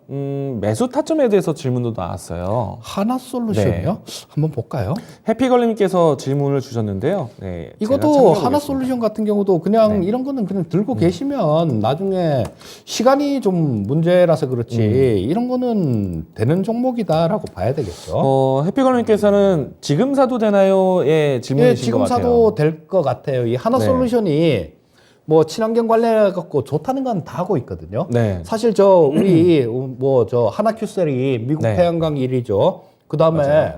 매수 타점에 대해서 질문도 나왔어요. 하나솔루션이요? 한번 볼까요? 해피걸님께서 질문을 주셨는데요. 네, 제가 이것도 참고해보겠습니다. 하나솔루션 같은 경우도 그냥 이런 거는 그냥 들고 계시면 나중에 시간이 좀 문제라서 그렇지 이런 거는 되는 종목이다라고 봐야 되겠죠. 해피걸님께서는 지금 사도 되나요?의 질문이신 예, 것 지금 같아요. 사도 될 것 같아요. 이 하나솔루션이 뭐 친환경 관련해 갖고 좋다는 건 다 하고 있거든요. 네. 사실 우리 뭐 하나큐셀이 미국 네. 태양광 1위죠. 그 다음에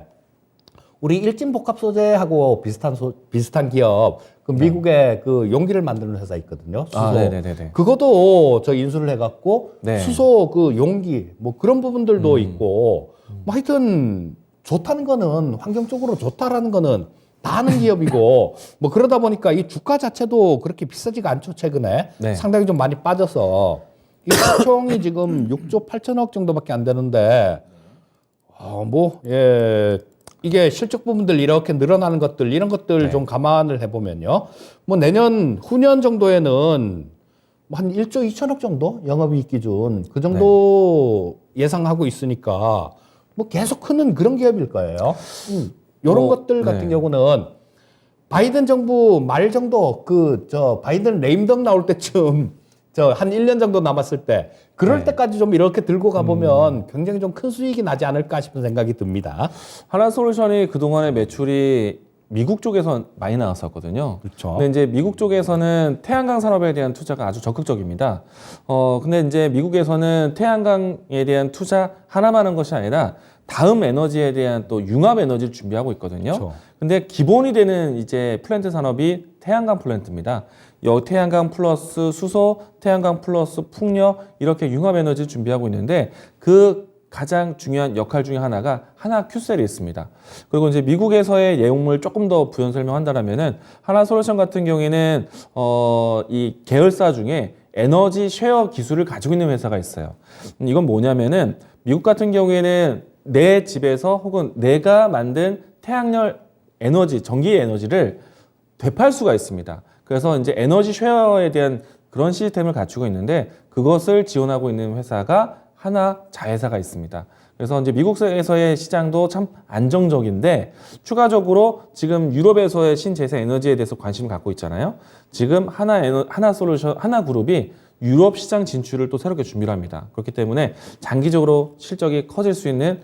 우리 일진복합 소재하고 비슷한 기업, 그 미국의 그 용기를 만드는 회사 있거든요. 수소. 네네네. 그것도 인수를 해갖고 네. 수소 그 용기 뭐 그런 부분들도 있고 뭐 하여튼 좋다는 거는 환경적으로 좋다라는 거는 다 하는 기업이고 뭐 그러다 보니까 이 주가 자체도 그렇게 비싸지가 않죠. 최근에 네. 상당히 좀 많이 빠져서 이 시총이 지금 6조 8천억 정도밖에 안 되는데 이게 실적 부분들 이렇게 늘어나는 것들 이런 것들 좀 감안을 해보면요. 뭐 내년 후년 정도에는 한 1조 2천억 정도 영업이익 기준 그 정도 예상하고 있으니까 뭐 계속 크는 그런 기업일 거예요. 이런 것들 같은 경우는 바이든 정부 말 정도 바이든 레임덕 나올 때쯤 한 1년 정도 남았을 때 그럴 때까지 좀 이렇게 들고 가보면 굉장히 좀 큰 수익이 나지 않을까 싶은 생각이 듭니다. 하나솔루션이 그동안의 매출이 미국 쪽에서 많이 나왔었거든요. 그렇죠. 근데 이제 미국 쪽에서는 태양광 산업에 대한 투자가 아주 적극적입니다. 근데 이제 미국에서는 태양광에 대한 투자 하나만 한 것이 아니라 다음 에너지에 대한 또 융합 에너지를 준비하고 있거든요. 그렇죠. 근데 기본이 되는 이제 플랜트 산업이 태양광 플랜트입니다. 태양광 플러스 수소, 태양광 플러스 풍력 이렇게 융합 에너지를 준비하고 있는데 그 가장 중요한 역할 중에 하나가 하나큐셀이 있습니다. 그리고 이제 미국에서의 내용을 조금 더 부연 설명한다면은 하나솔루션 같은 경우에는 이 계열사 중에 에너지 쉐어 기술을 가지고 있는 회사가 있어요. 이건 뭐냐면은 미국 같은 경우에는 내 집에서 혹은 내가 만든 태양열 에너지, 전기 에너지를 되팔 수가 있습니다. 그래서 이제 에너지 쉐어에 대한 그런 시스템을 갖추고 있는데 그것을 지원하고 있는 회사가 하나 자회사가 있습니다. 그래서 이제 미국에서의 시장도 참 안정적인데 추가적으로 지금 유럽에서의 신재생 에너지에 대해서 관심을 갖고 있잖아요. 지금 하나솔루션, 하나그룹이 유럽 시장 진출을 또 새롭게 준비를 합니다. 그렇기 때문에 장기적으로 실적이 커질 수 있는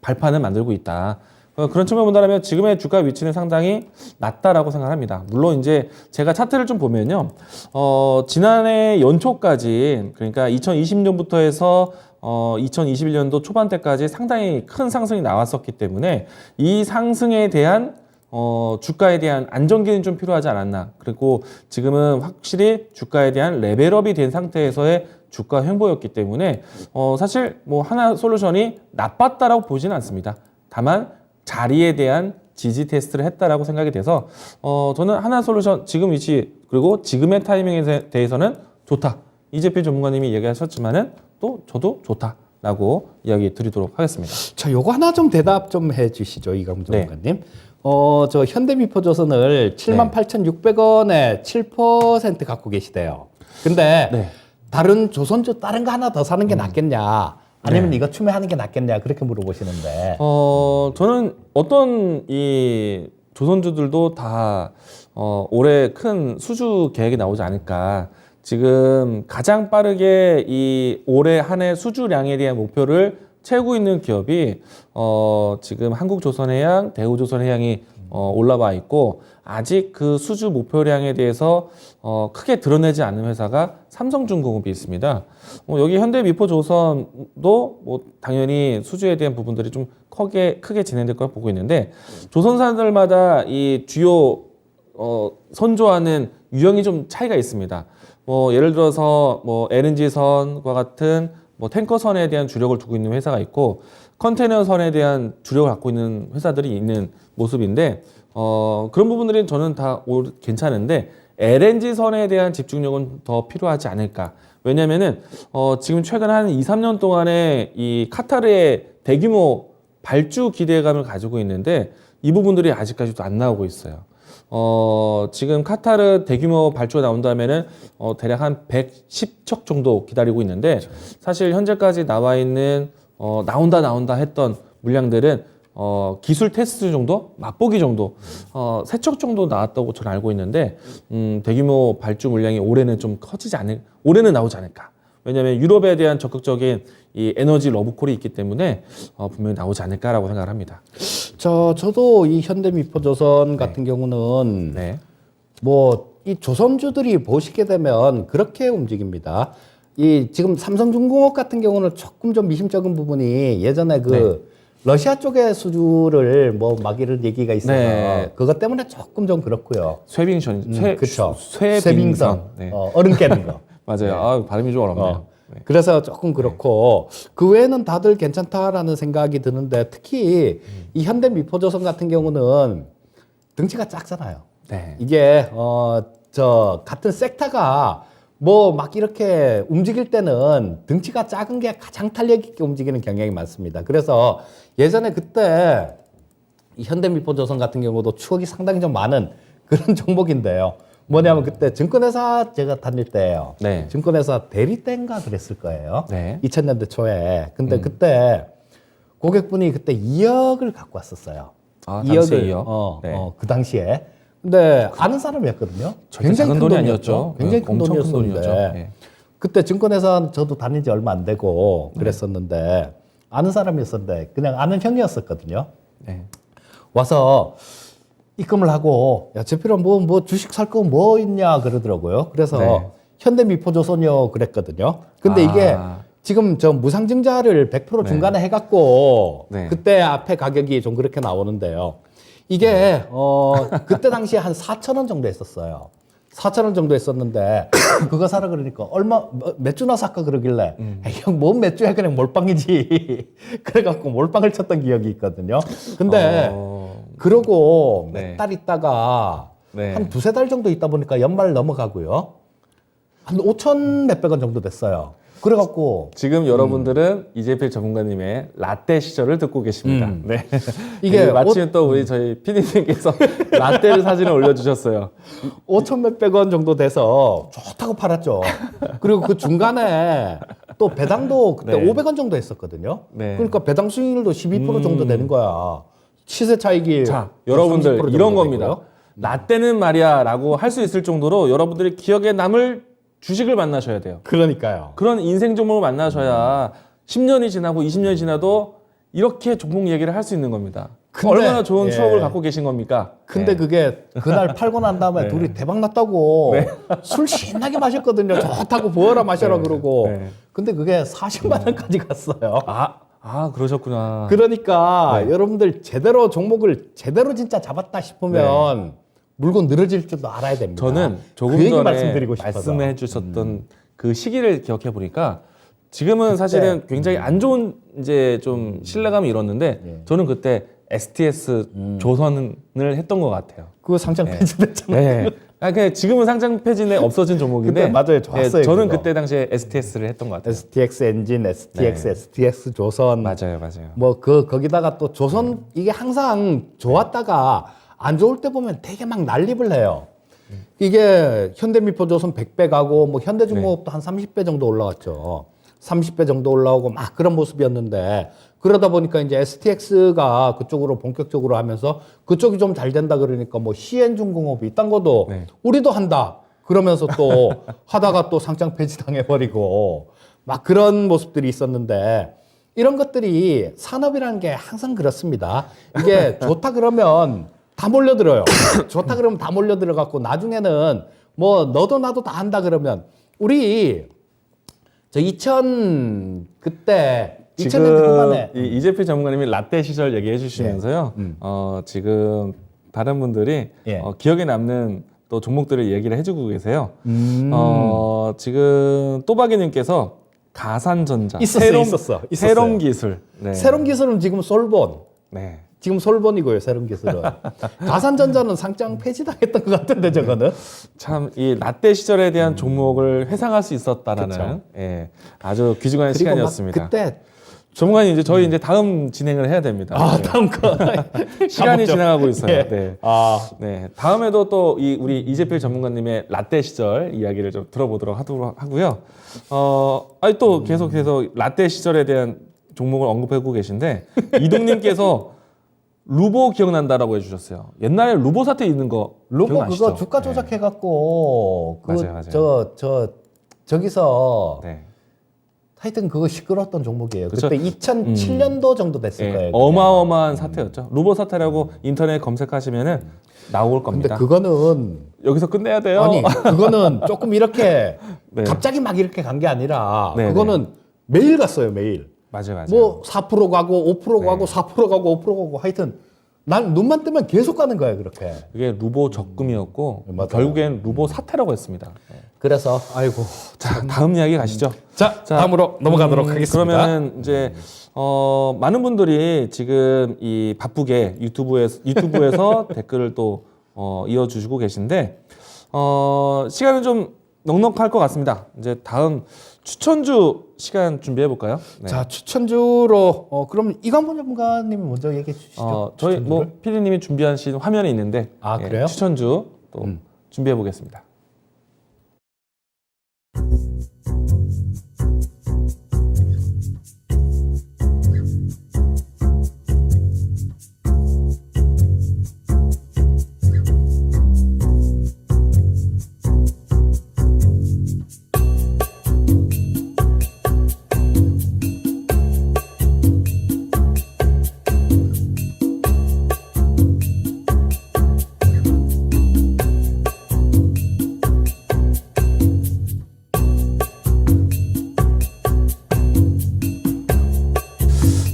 발판을 만들고 있다. 그런 측면을 본다면 지금의 주가 위치는 상당히 낮다라고 생각합니다. 물론 이제 제가 차트를 좀 보면요. 지난해 연초까지 그러니까 2020년부터 해서 2021년도 초반 때까지 상당히 큰 상승이 나왔었기 때문에 이 상승에 대한 주가에 대한 안정기는 좀 필요하지 않았나. 그리고 지금은 확실히 주가에 대한 레벨업이 된 상태에서의 주가 횡보였기 때문에 사실 뭐 하나솔루션이 나빴다라고 보지는 않습니다. 다만 자리에 대한 지지 테스트를 했다라고 생각이 돼서 저는 하나솔루션 지금 위치 그리고 지금의 타이밍에 대해서는 좋다. 이재필 전문가님이 얘기하셨지만은 또 저도 좋다라고 이야기 드리도록 하겠습니다. 자, 요거 하나 좀 대답 좀 해주시죠, 이강 전문가님. 현대미포조선을 78,600원에 7% 갖고 계시대요. 근데 다른 조선주 다른 거 하나 더 사는 게 낫겠냐? 아니면 이거 추매하는 게 낫겠냐? 그렇게 물어보시는데. 저는 어떤 이 조선주들도 다 올해 큰 수주 계획이 나오지 않을까. 지금 가장 빠르게 이 올해 한 해 수주량에 대한 목표를 채우고 있는 기업이 지금 한국조선해양, 대우조선해양이 올라와 있고 아직 그 수주 목표량에 대해서 크게 드러내지 않는 회사가 삼성중공업이 있습니다. 여기 현대미포조선도 뭐 당연히 수주에 대한 부분들이 좀 크게 진행될 걸 보고 있는데 조선사들마다 이 주요 선조하는 유형이 좀 차이가 있습니다. 뭐 예를 들어서 뭐 LNG선과 같은 뭐 탱커선에 대한 주력을 두고 있는 회사가 있고 컨테이너선에 대한 주력을 갖고 있는 회사들이 있는 모습인데 그런 부분들은 저는 다 괜찮은데 LNG선에 대한 집중력은 더 필요하지 않을까. 왜냐면은 지금 최근 한 2, 3년 동안에 이 카타르의 대규모 발주 기대감을 가지고 있는데 이 부분들이 아직까지도 안 나오고 있어요. 지금 카타르 대규모 발주가 나온다면은 대략 한 110척 정도 기다리고 있는데 사실 현재까지 나와 있는 나온다 했던 물량들은 기술 테스트 정도, 맛보기 정도, 3척 정도 나왔다고 저는 알고 있는데 대규모 발주 물량이 올해는 좀 올해는 나오지 않을까. 왜냐하면 유럽에 대한 적극적인 이 에너지 러브콜이 있기 때문에 분명히 나오지 않을까라고 생각을 합니다. 저도 이 현대미포조선 같은 경우는 네. 뭐 이 조선주들이 보시게 되면 그렇게 움직입니다. 이 지금 삼성중공업 같은 경우는 조금 좀 미심쩍은 부분이 예전에 러시아 쪽의 수주를 뭐 막 이런 얘기가 있어서 네. 그것 때문에 조금 좀 그렇고요. 그렇죠. 쇠빙선, 네. 얼음 깨는 거. 맞아요. 발음이 좀 어렵네요. 네. 그래서 조금 그렇고 그 외에는 다들 괜찮다라는 생각이 드는데 특히 이 현대미포조선 같은 경우는 덩치가 작잖아요. 네. 이게 같은 섹터가 뭐 막 이렇게 움직일 때는 덩치가 작은 게 가장 탄력 있게 움직이는 경향이 많습니다. 그래서 예전에 그때 이 현대미포조선 같은 경우도 추억이 상당히 좀 많은 그런 종목인데요. 뭐냐면 그때 증권회사 제가 다닐 때예요. 네. 증권회사 대리 때인가 그랬을 거예요. 네. 2000년대 초에. 근데 그때 고객분이 그때 2억을 갖고 왔었어요. 당시에 2억? 네. 그 당시에. 근데 아는 사람이었거든요. 굉장히 큰 돈이 아니었죠. 굉장히 큰 엄청 큰 돈이었는데 돈이었죠. 네. 그때 증권회사 저도 다닌 지 얼마 안 되고 그랬었는데 아는 사람이었었는데 그냥 아는 형이었었거든요. 네. 와서 입금을 하고 야 제필아 뭐 주식 살 거 뭐 있냐 그러더라고요. 그래서 네. 현대미포조선이요 그랬거든요. 근데 이게 지금 저 무상증자를 100% 중간에 해갖고 네. 그때 앞에 가격이 좀 그렇게 나오는데요. 이게 그때 당시에 한 4,000원 정도 했었어요. 4,000원 정도 했었는데 그거 사라 그러니까 몇 주나 살까 그러길래 형 뭔 몇 주야 그냥 몰빵이지. 그래갖고 몰빵을 쳤던 기억이 있거든요. 근데 그러고 네. 몇 달 있다가 네. 한 두세 달 정도 있다 보니까 연말 넘어가고요. 한 5천 몇백 원 정도 됐어요. 그래갖고 지금 여러분들은 이재필 전문가님의 라떼 시절을 듣고 계십니다. 네. 이게 마침 또 우리 저희 PD님께서 라떼를 사진을 올려주셨어요. 5천 몇백 원 정도 돼서 좋다고 팔았죠. 그리고 그 중간에 또 배당도 그때 네. 500원 정도 했었거든요. 네. 그러니까 배당 수익률도 12% 정도 되는 거야. 시세 차익이 자, 여러분들 30% 이런 정도 겁니다. 되고요. 라떼는 말이야 라고 할 수 있을 정도로 여러분들이 기억에 남을 주식을 만나셔야 돼요. 그러니까요. 그런 인생 종목을 만나셔야 10년이 지나고 20년이 지나도 이렇게 종목 얘기를 할 수 있는 겁니다. 근데, 얼마나 좋은 예. 추억을 갖고 계신 겁니까? 근데 네. 그게 그날 팔고 난 다음에 네. 둘이 대박 났다고 술 신나게 마셨거든요. 좋다고 부어라 마셔라 네. 그러고. 네. 근데 그게 40만 원까지 갔어요. 그러셨구나. 그러니까 네. 여러분들 제대로 종목을 제대로 진짜 잡았다 싶으면 물건 늘어질 줄도 알아야 됩니다. 저는 조금 그 얘기 전에 말씀드리고 싶어서. 말씀해 주셨던 그 시기를 기억해 보니까 지금은 사실은 굉장히 안 좋은 이제 좀 신뢰감이 잃었는데 저는 그때 STS 조선을 했던 것 같아요. 그거 상장 폐지됐잖아요. 네. 그냥 지금은 상장 폐지내 없어진 종목인데 그때 맞아요. 좋았어요, 저는 그거. 그때 당시에 STS를 했던 것 같아요. STX 엔진, STX, STX 조선. 맞아요. 뭐 거기다가 또 조선 이게 항상 좋았다가 안 좋을 때 보면 되게 막 난립을 해요. 이게 현대미포조선 100배 가고 뭐 현대중공업도 한 30배 정도 올라왔죠. 30배 정도 올라오고 막 그런 모습이었는데 그러다 보니까 이제 STX가 그쪽으로 본격적으로 하면서 그쪽이 좀 잘 된다 그러니까 뭐 CN중공업이 이딴 것도 우리도 한다 그러면서 또 하다가 또 상장 폐지당해버리고 막 그런 모습들이 있었는데 이런 것들이 산업이라는 게 항상 그렇습니다. 이게 좋다 그러면 다 몰려들어요. 좋다 그러면 다 몰려들어갖고 나중에는 뭐 너도 나도 다 한다 그러면 우리 저 2000 그때 2000년대 지금 후반에 이재필 전문가님이 라떼 시절 얘기해 주시면서요. 지금 다른 분들이 예. 기억에 남는 또 종목들을 얘기를 해주고 계세요. 지금 또박이님께서 가산전자, 있었어요. 새롬 기술, 네. 새롬 기술은 지금 솔본. 네. 지금 솔본이고요, 새롬 기술은. 가산전자는 상장 폐지당했던 것 같은데 저거는. 참 이 라떼 시절에 대한 종목을 회상할 수 있었다라는 예, 아주 귀중한 그리고 시간이었습니다. 막 그때 전문가님 이제 저희 이제 다음 진행을 해야 됩니다. 아 네. 다음 거 시간이 가보죠. 지나가고 있어요. 예. 네. 아 네, 다음에도 또 우리 이재필 전문가님의 라떼 시절 이야기를 좀 들어보도록 하고요. 아니 또 계속해서 라떼 시절에 대한 종목을 언급하고 계신데 이동님께서 루보 기억난다라고 해주셨어요. 옛날에 루보 사태 있는 거 로보 기억나시죠? 그거 주가 조작해갖고 맞아요. 저기서 네. 하여튼 그거 시끄러웠던 종목이에요. 그쵸? 그때 2007년도 정도 됐을 예, 거예요. 그게. 어마어마한 사태였죠. 루보 사태라고 인터넷 검색하시면은 나올 근데 겁니다. 그거는 여기서 끝내야 돼요. 아니 그거는 조금 이렇게 네. 갑자기 막 이렇게 간 게 아니라 네, 그거는 매일 갔어요 매일. 맞아요. 뭐 4% 가고 5% 네. 가고 4% 가고 5% 가고 하여튼 난 눈만 뜨면 계속 가는 거예요 그렇게. 그게 루보 적금이었고 맞아요. 결국엔 루보 사태라고 했습니다. 네. 그래서 아이고. 자, 다음 이야기 가시죠. 자 다음으로 넘어가도록 하겠습니다. 그러면 이제 많은 분들이 지금 이 바쁘게 유튜브에서 댓글을 또 이어주시고 계신데 시간은 좀 넉넉할 것 같습니다. 이제 다음 추천주 시간 준비해 볼까요? 네. 자 추천주로 그럼 이광범 전문가님이 먼저 얘기해 주시죠. 저희 뭐 추천주를? PD님이 준비하신 화면이 있는데 아, 그래요? 추천주 또 준비해 보겠습니다.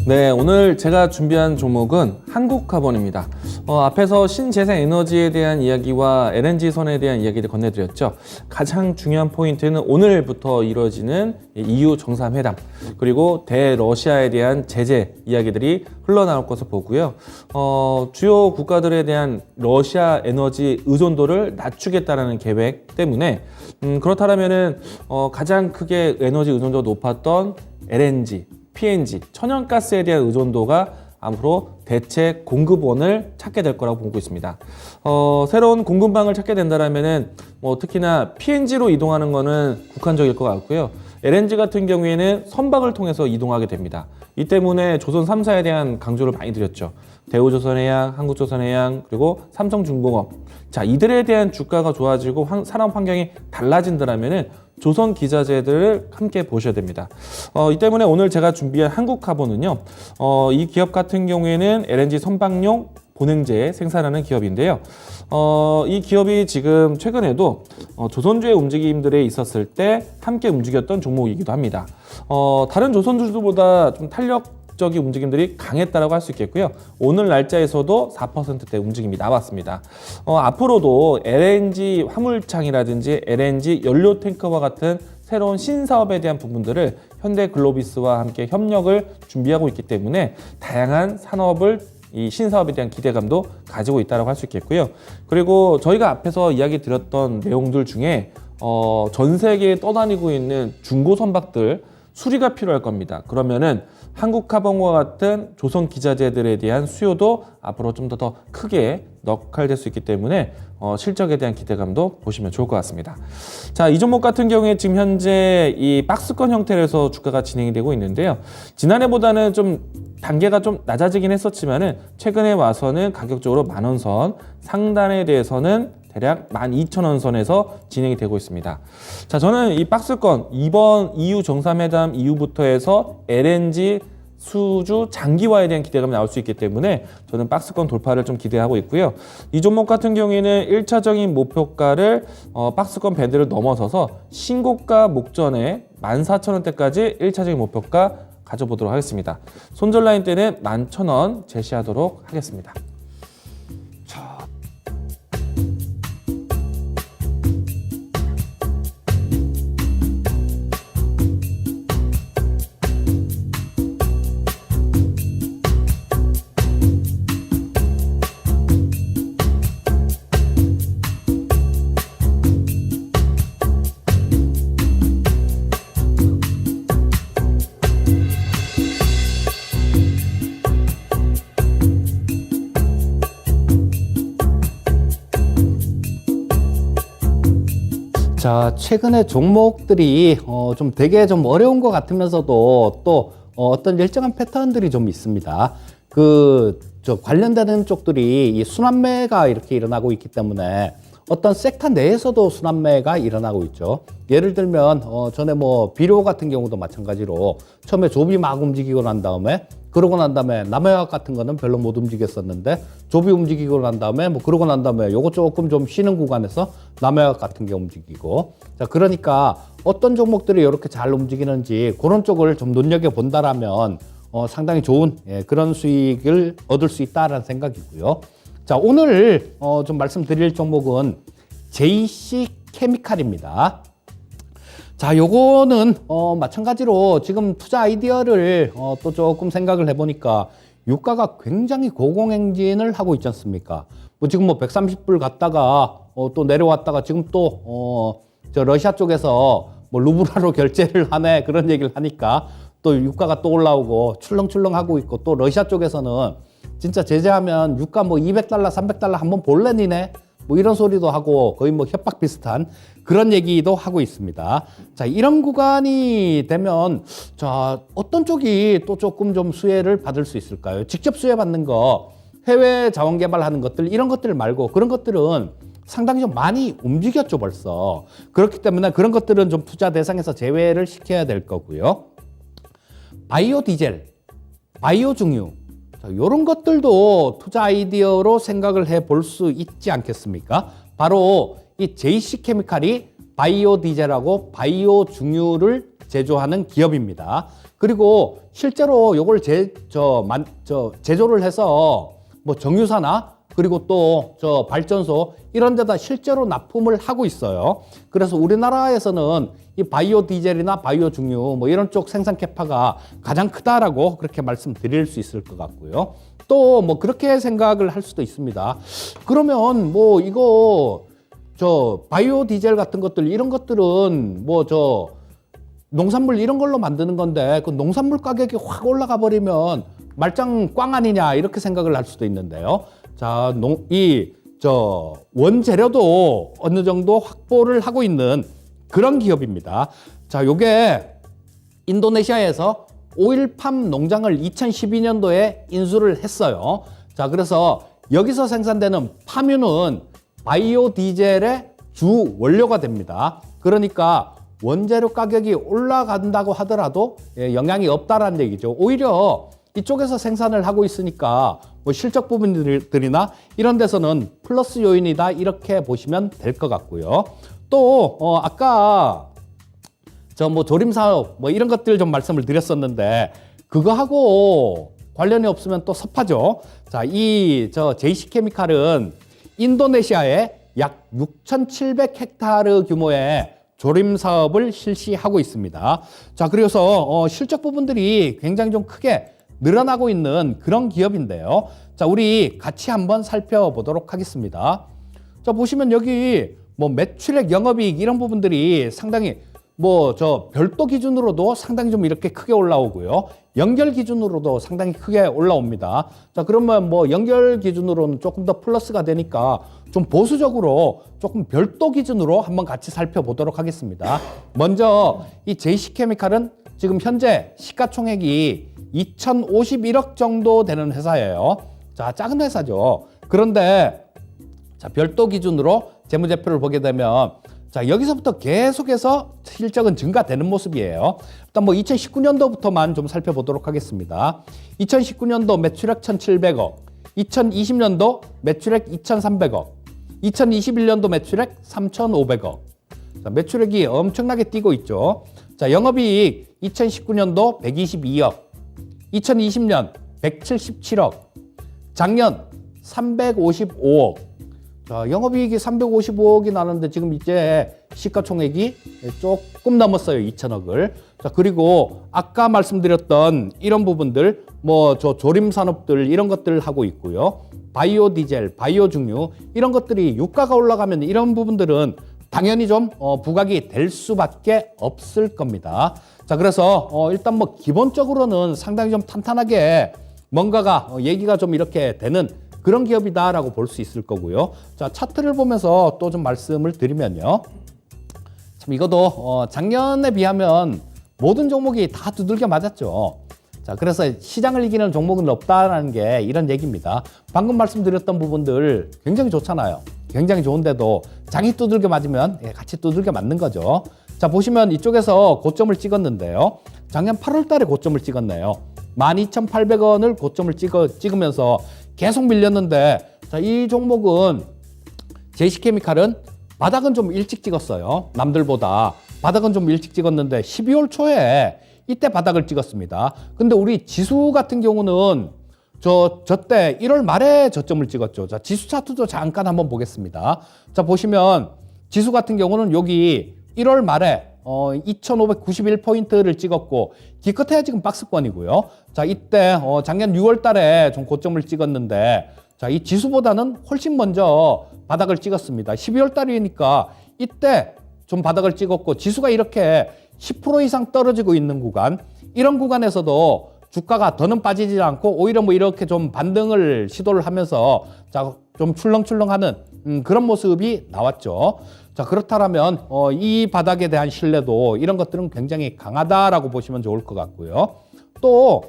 네, 오늘 제가 준비한 종목은 한국카본입니다. 앞에서 신재생 에너지에 대한 이야기와 LNG 선에 대한 이야기를 건네드렸죠. 가장 중요한 포인트는 오늘부터 이루어지는 EU 정상회담 그리고 대러시아에 대한 제재 이야기들이 흘러나올 것을 보고요. 주요 국가들에 대한 러시아 에너지 의존도를 낮추겠다라는 계획 때문에 그렇다면은 가장 크게 에너지 의존도가 높았던 LNG PNG, 천연가스에 대한 의존도가 앞으로 대체 공급원을 찾게 될 거라고 보고 있습니다. 새로운 공급망을 찾게 된다면은 뭐 특히나 PNG로 이동하는 거는 국한적일 것 같고요. LNG 같은 경우에는 선박을 통해서 이동하게 됩니다. 이 때문에 조선 3사에 대한 강조를 많이 드렸죠. 대우조선해양, 한국조선해양, 그리고 삼성중공업. 자, 이들에 대한 주가가 좋아지고 산업 환경이 달라진다면은 조선 기자재들을 함께 보셔야 됩니다. 이 때문에 오늘 제가 준비한 한국카본은요, 이 기업 같은 경우에는 LNG 선박용 본행제 생산하는 기업인데요. 이 기업이 지금 최근에도 조선주의 움직임들에 있었을 때 함께 움직였던 종목이기도 합니다. 다른 조선주들보다 좀 탄력적인 움직임들이 강했다고 할 수 있겠고요. 오늘 날짜에서도 4%대 움직임이 나왔습니다. 앞으로도 LNG 화물창이라든지 LNG 연료 탱커와 같은 새로운 신사업에 대한 부분들을 현대글로비스와 함께 협력을 준비하고 있기 때문에 다양한 산업을 이 신사업에 대한 기대감도 가지고 있다고 할 수 있겠고요. 그리고 저희가 앞에서 이야기 드렸던 내용들 중에 전 세계에 떠다니고 있는 중고 선박들 수리가 필요할 겁니다. 그러면은 한국카본과 같은 조선 기자재들에 대한 수요도 앞으로 좀 더 크게 넉할될 수 있기 때문에 실적에 대한 기대감도 보시면 좋을 것 같습니다. 자, 이 종목 같은 경우에 지금 현재 이 박스권 형태로 해서 주가가 진행이 되고 있는데요. 지난해보다는 좀 단계가 좀 낮아지긴 했었지만은 최근에 와서는 가격적으로 10,000원 선, 상단에 대해서는 대략 12,000원 선에서 진행이 되고 있습니다. 자, 저는 이 박스권 이번 EU 정상회담 이후부터 해서 LNG 수주 장기화에 대한 기대감이 나올 수 있기 때문에 저는 박스권 돌파를 좀 기대하고 있고요. 이 종목 같은 경우에는 1차적인 목표가를 박스권 밴드를 넘어서서 신고가 목전에 14,000원대까지 1차적인 목표가 가져보도록 하겠습니다. 손절 라인 때는 11,000원 제시하도록 하겠습니다. 자, 최근에 종목들이 좀 되게 좀 어려운 것 같으면서도 또 어떤 일정한 패턴들이 좀 있습니다. 저 관련되는 쪽들이 이 순환매가 이렇게 일어나고 있기 때문에 어떤 섹터 내에서도 순환매가 일어나고 있죠. 예를 들면 전에 뭐 비료 같은 경우도 마찬가지로 처음에 조비 막 움직이고 난 다음에 그러고 난 다음에 남해화학 같은 거는 별로 못 움직였었는데 조비 움직이고 난 다음에 뭐 그러고 난 다음에 요거 조금 좀 쉬는 구간에서 남해화학 같은 게 움직이고, 자 그러니까 어떤 종목들이 이렇게 잘 움직이는지 그런 쪽을 좀 눈여겨 본다라면 상당히 좋은 그런 수익을 얻을 수 있다라는 생각이고요. 자, 오늘 좀 말씀드릴 종목은 JC 케미칼입니다. 자, 요거는 마찬가지로 지금 투자 아이디어를 또 조금 생각을 해보니까 유가가 굉장히 고공행진을 하고 있지 않습니까? 뭐 지금 뭐 130불 갔다가 또 내려왔다가 지금 또 저 러시아 쪽에서 뭐 루블화로 결제를 하네 그런 얘기를 하니까 또 유가가 또 올라오고 출렁출렁 하고 있고, 또 러시아 쪽에서는 진짜 제재하면 유가 뭐 200달러, 300달러 한번 볼래니네 뭐 이런 소리도 하고 거의 뭐 협박 비슷한 그런 얘기도 하고 있습니다. 자, 이런 구간이 되면 자, 어떤 쪽이 또 조금 좀 수혜를 받을 수 있을까요? 직접 수혜 받는 거, 해외 자원 개발하는 것들, 이런 것들 말고 그런 것들은 상당히 좀 많이 움직였죠 벌써. 그렇기 때문에 그런 것들은 좀 투자 대상에서 제외를 시켜야 될 거고요. 바이오 디젤, 바이오 중유, 이런 것들도 투자 아이디어로 생각을 해볼 수 있지 않겠습니까? 바로 이 JC케미칼이 바이오 디젤하고 바이오 중유를 제조하는 기업입니다. 그리고 실제로 이걸 제조를 해서 뭐 정유사나 그리고 또 저 발전소 이런 데다 실제로 납품을 하고 있어요. 그래서 우리나라에서는 이 바이오 디젤이나 바이오 중유 뭐 이런 쪽 생산 캐파가 가장 크다라고 그렇게 말씀드릴 수 있을 것 같고요. 또 뭐 그렇게 생각을 할 수도 있습니다. 그러면 뭐 이거 저 바이오 디젤 같은 것들, 이런 것들은 뭐 저 농산물 이런 걸로 만드는 건데 그 농산물 가격이 확 올라가 버리면 말짱 꽝 아니냐 이렇게 생각을 할 수도 있는데요. 자, 원재료도 어느 정도 확보를 하고 있는 그런 기업입니다. 자, 요게 인도네시아에서 오일팜 농장을 2012년도에 인수를 했어요. 자, 그래서 여기서 생산되는 팜유는 바이오 디젤의 주 원료가 됩니다. 그러니까 원재료 가격이 올라간다고 하더라도 영향이 없다라는 얘기죠. 오히려 이쪽에서 생산을 하고 있으니까 뭐 실적 부분들이나 이런 데서는 플러스 요인이다 이렇게 보시면 될 것 같고요. 또 아까 저 뭐 조림 사업 뭐 이런 것들 좀 말씀을 드렸었는데 그거하고 관련이 없으면 또 섭하죠. 자, 저 JC케미칼은 인도네시아에 약 6,700헥타르 규모의 조림 사업을 실시하고 있습니다. 자, 그래서 실적 부분들이 굉장히 좀 크게 늘어나고 있는 그런 기업인데요. 자, 우리 같이 한번 살펴보도록 하겠습니다. 자, 보시면 여기 뭐 매출액, 영업이익 이런 부분들이 상당히 뭐 저 별도 기준으로도 상당히 좀 이렇게 크게 올라오고요. 연결 기준으로도 상당히 크게 올라옵니다. 자, 그러면 뭐 연결 기준으로는 조금 더 플러스가 되니까 좀 보수적으로 조금 별도 기준으로 한번 같이 살펴보도록 하겠습니다. 먼저 이 JC케미칼은 지금 현재 시가총액이 2,051억 정도 되는 회사예요. 자, 작은 회사죠. 그런데 자, 별도 기준으로 재무제표를 보게 되면 자, 여기서부터 계속해서 실적은 증가되는 모습이에요. 일단 뭐 2019년도부터만 좀 살펴보도록 하겠습니다. 2019년도 매출액 1,700억, 2020년도 매출액 2,300억, 2021년도 매출액 3,500억. 자, 매출액이 엄청나게 뛰고 있죠. 자, 영업이익 2019년도 122억, 2020년 177억, 작년 355억. 자, 영업이익이 355억이 나는데 지금 이제 시가총액이 조금 넘었어요. 2천억을. 자, 그리고 아까 말씀드렸던 이런 부분들, 뭐 저 조림 산업들 이런 것들을 하고 있고요. 바이오 디젤, 바이오 중유 이런 것들이 유가가 올라가면 이런 부분들은 당연히 좀 부각이 될 수밖에 없을 겁니다. 자, 그래서 일단 뭐 기본적으로는 상당히 좀 탄탄하게 뭔가가 얘기가 좀 이렇게 되는 그런 기업이다라고 볼 수 있을 거고요. 자, 차트를 보면서 또 좀 말씀을 드리면요. 참 이것도 작년에 비하면 모든 종목이 다 두들겨 맞았죠. 자, 그래서 시장을 이기는 종목은 없다라는 게 이런 얘기입니다. 방금 말씀드렸던 부분들 굉장히 좋잖아요. 굉장히 좋은데도 장이 두들겨 맞으면 같이 두들겨 맞는 거죠. 자, 보시면 이쪽에서 고점을 찍었는데요. 작년 8월 달에 고점을 찍었네요. 12,800원을 고점을 찍으면서 계속 밀렸는데, 자, 이 종목은 제시케미칼은 바닥은 좀 일찍 찍었어요. 남들보다 바닥은 좀 일찍 찍었는데 12월 초에 이때 바닥을 찍었습니다. 근데 우리 지수 같은 경우는 저때 1월 말에 저점을 찍었죠. 자, 지수 차트도 잠깐 한번 보겠습니다. 자, 보시면 지수 같은 경우는 여기 1월 말에 2,591포인트를 찍었고 기껏해야 지금 박스권이고요. 자, 이때 작년 6월 달에 좀 고점을 찍었는데, 자, 이 지수보다는 훨씬 먼저 바닥을 찍었습니다. 12월 달이니까 이때 좀 바닥을 찍었고 지수가 이렇게 10% 이상 떨어지고 있는 구간, 이런 구간에서도 주가가 더는 빠지지 않고 오히려 뭐 이렇게 좀 반등을 시도를 하면서 자, 좀 출렁출렁하는 그런 모습이 나왔죠. 자, 그렇다면 이 바닥에 대한 신뢰도 이런 것들은 굉장히 강하다라고 보시면 좋을 것 같고요. 또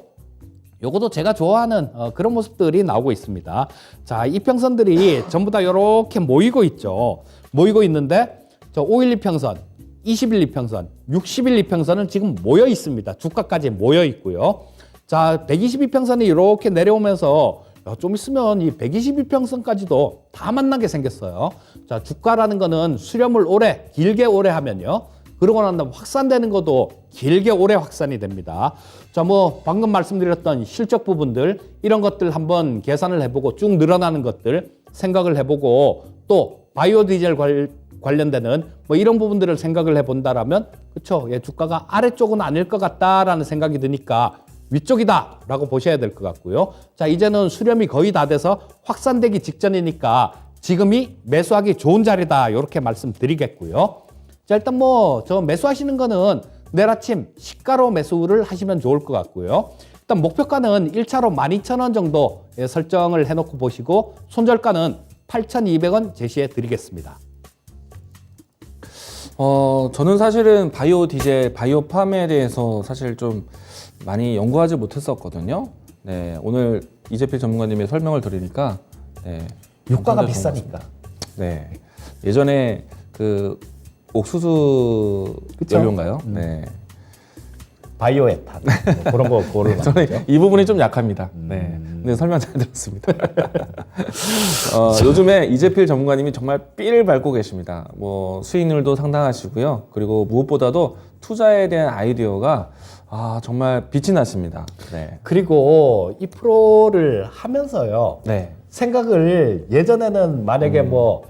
요것도 제가 좋아하는 그런 모습들이 나오고 있습니다. 자, 이평선들이 전부 다 이렇게 모이고 있죠. 모이고 있는데 저 5일 이평선, 20일 이평선, 60일 이평선은 지금 모여 있습니다. 주가까지 모여 있고요. 자, 122평선이 이렇게 내려오면서 좀 있으면 이 122평선까지도 다 만나게 생겼어요. 자, 주가라는 거는 수렴을 길게 오래 하면요. 그러고 난 다음 확산되는 것도 길게 오래 확산이 됩니다. 자, 뭐 방금 말씀드렸던 실적 부분들 이런 것들 한번 계산을 해보고 쭉 늘어나는 것들 생각을 해보고 또 바이오 디젤 관련되는 뭐 이런 부분들을 생각을 해본다라면 그렇죠. 예, 주가가 아래쪽은 아닐 것 같다라는 생각이 드니까 위쪽이다라고 보셔야 될 것 같고요. 자, 이제는 수렴이 거의 다 돼서 확산되기 직전이니까 지금이 매수하기 좋은 자리다 이렇게 말씀드리겠고요. 자, 일단 뭐 저 매수하시는 거는 내일 아침 시가로 매수를 하시면 좋을 것 같고요. 일단 목표가는 1차로 12,000원 정도 설정을 해놓고 보시고 손절가는 8,200원 제시해 드리겠습니다. 저는 사실은 바이오 디젤, 바이오팜에 대해서 사실 좀 많이 연구하지 못했었거든요. 네, 오늘 이재필 전문가님의 설명을 들으니까 네, 유가가 비싸니까. 네, 예전에 그 옥수수 그쵸? 연료인가요? 네, 바이오 에탄 뭐 그런 거 고를 저는 이 부분이 좀 약합니다. 네, 근데 설명 잘 들었습니다. 요즘에 이재필 전문가님이 정말 삘을 밟고 계십니다. 뭐 수익률도 상당하시고요. 그리고 무엇보다도 투자에 대한 아이디어가 정말 빛이 났습니다. 네. 그리고 이 프로를 하면서요. 네. 생각을 예전에는 만약에 뭐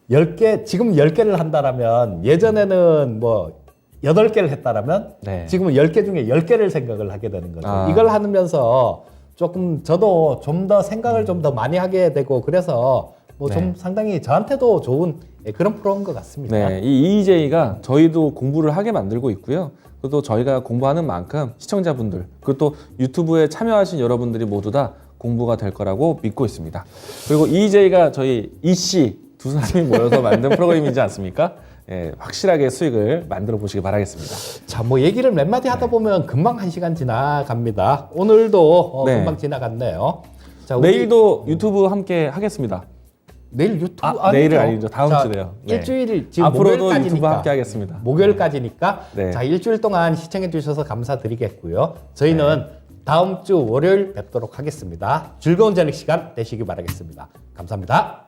10개, 지금 10개를 한다라면 예전에는 뭐 8개를 했다라면 네. 지금은 10개 중에 10개를 생각을 하게 되는 거죠. 이걸 하면서 조금 저도 좀 더 생각을 좀 더 많이 하게 되고 그래서 뭐 좀 상당히 저한테도 좋은 그런 프로인 것 같습니다. 네, 이 EJ가 저희도 공부를 하게 만들고 있고요. 그리고 저희가 공부하는 만큼 시청자분들 그리고 또 유튜브에 참여하신 여러분들이 모두 다 공부가 될 거라고 믿고 있습니다. 그리고 EJ가 저희 이씨 두 사람이 모여서 만든 프로그램이지 않습니까? 예, 확실하게 수익을 만들어 보시기 바라겠습니다. 자, 뭐 얘기를 몇 마디 하다 보면 금방 1시간 지나갑니다. 오늘도 네. 금방 지나갔네요. 자, 내일도 유튜브 함께 하겠습니다. 내일 유튜브 내일은 아니죠. 다음 주네요. 네. 일주일 지금 앞으로도 목요일까지니까. 유튜브 함께 하겠습니다. 목요일까지니까 네. 자 일주일 동안 시청해 주셔서 감사드리겠고요. 저희는 다음 주 월요일 뵙도록 하겠습니다. 즐거운 저녁 시간 되시기 바라겠습니다. 감사합니다.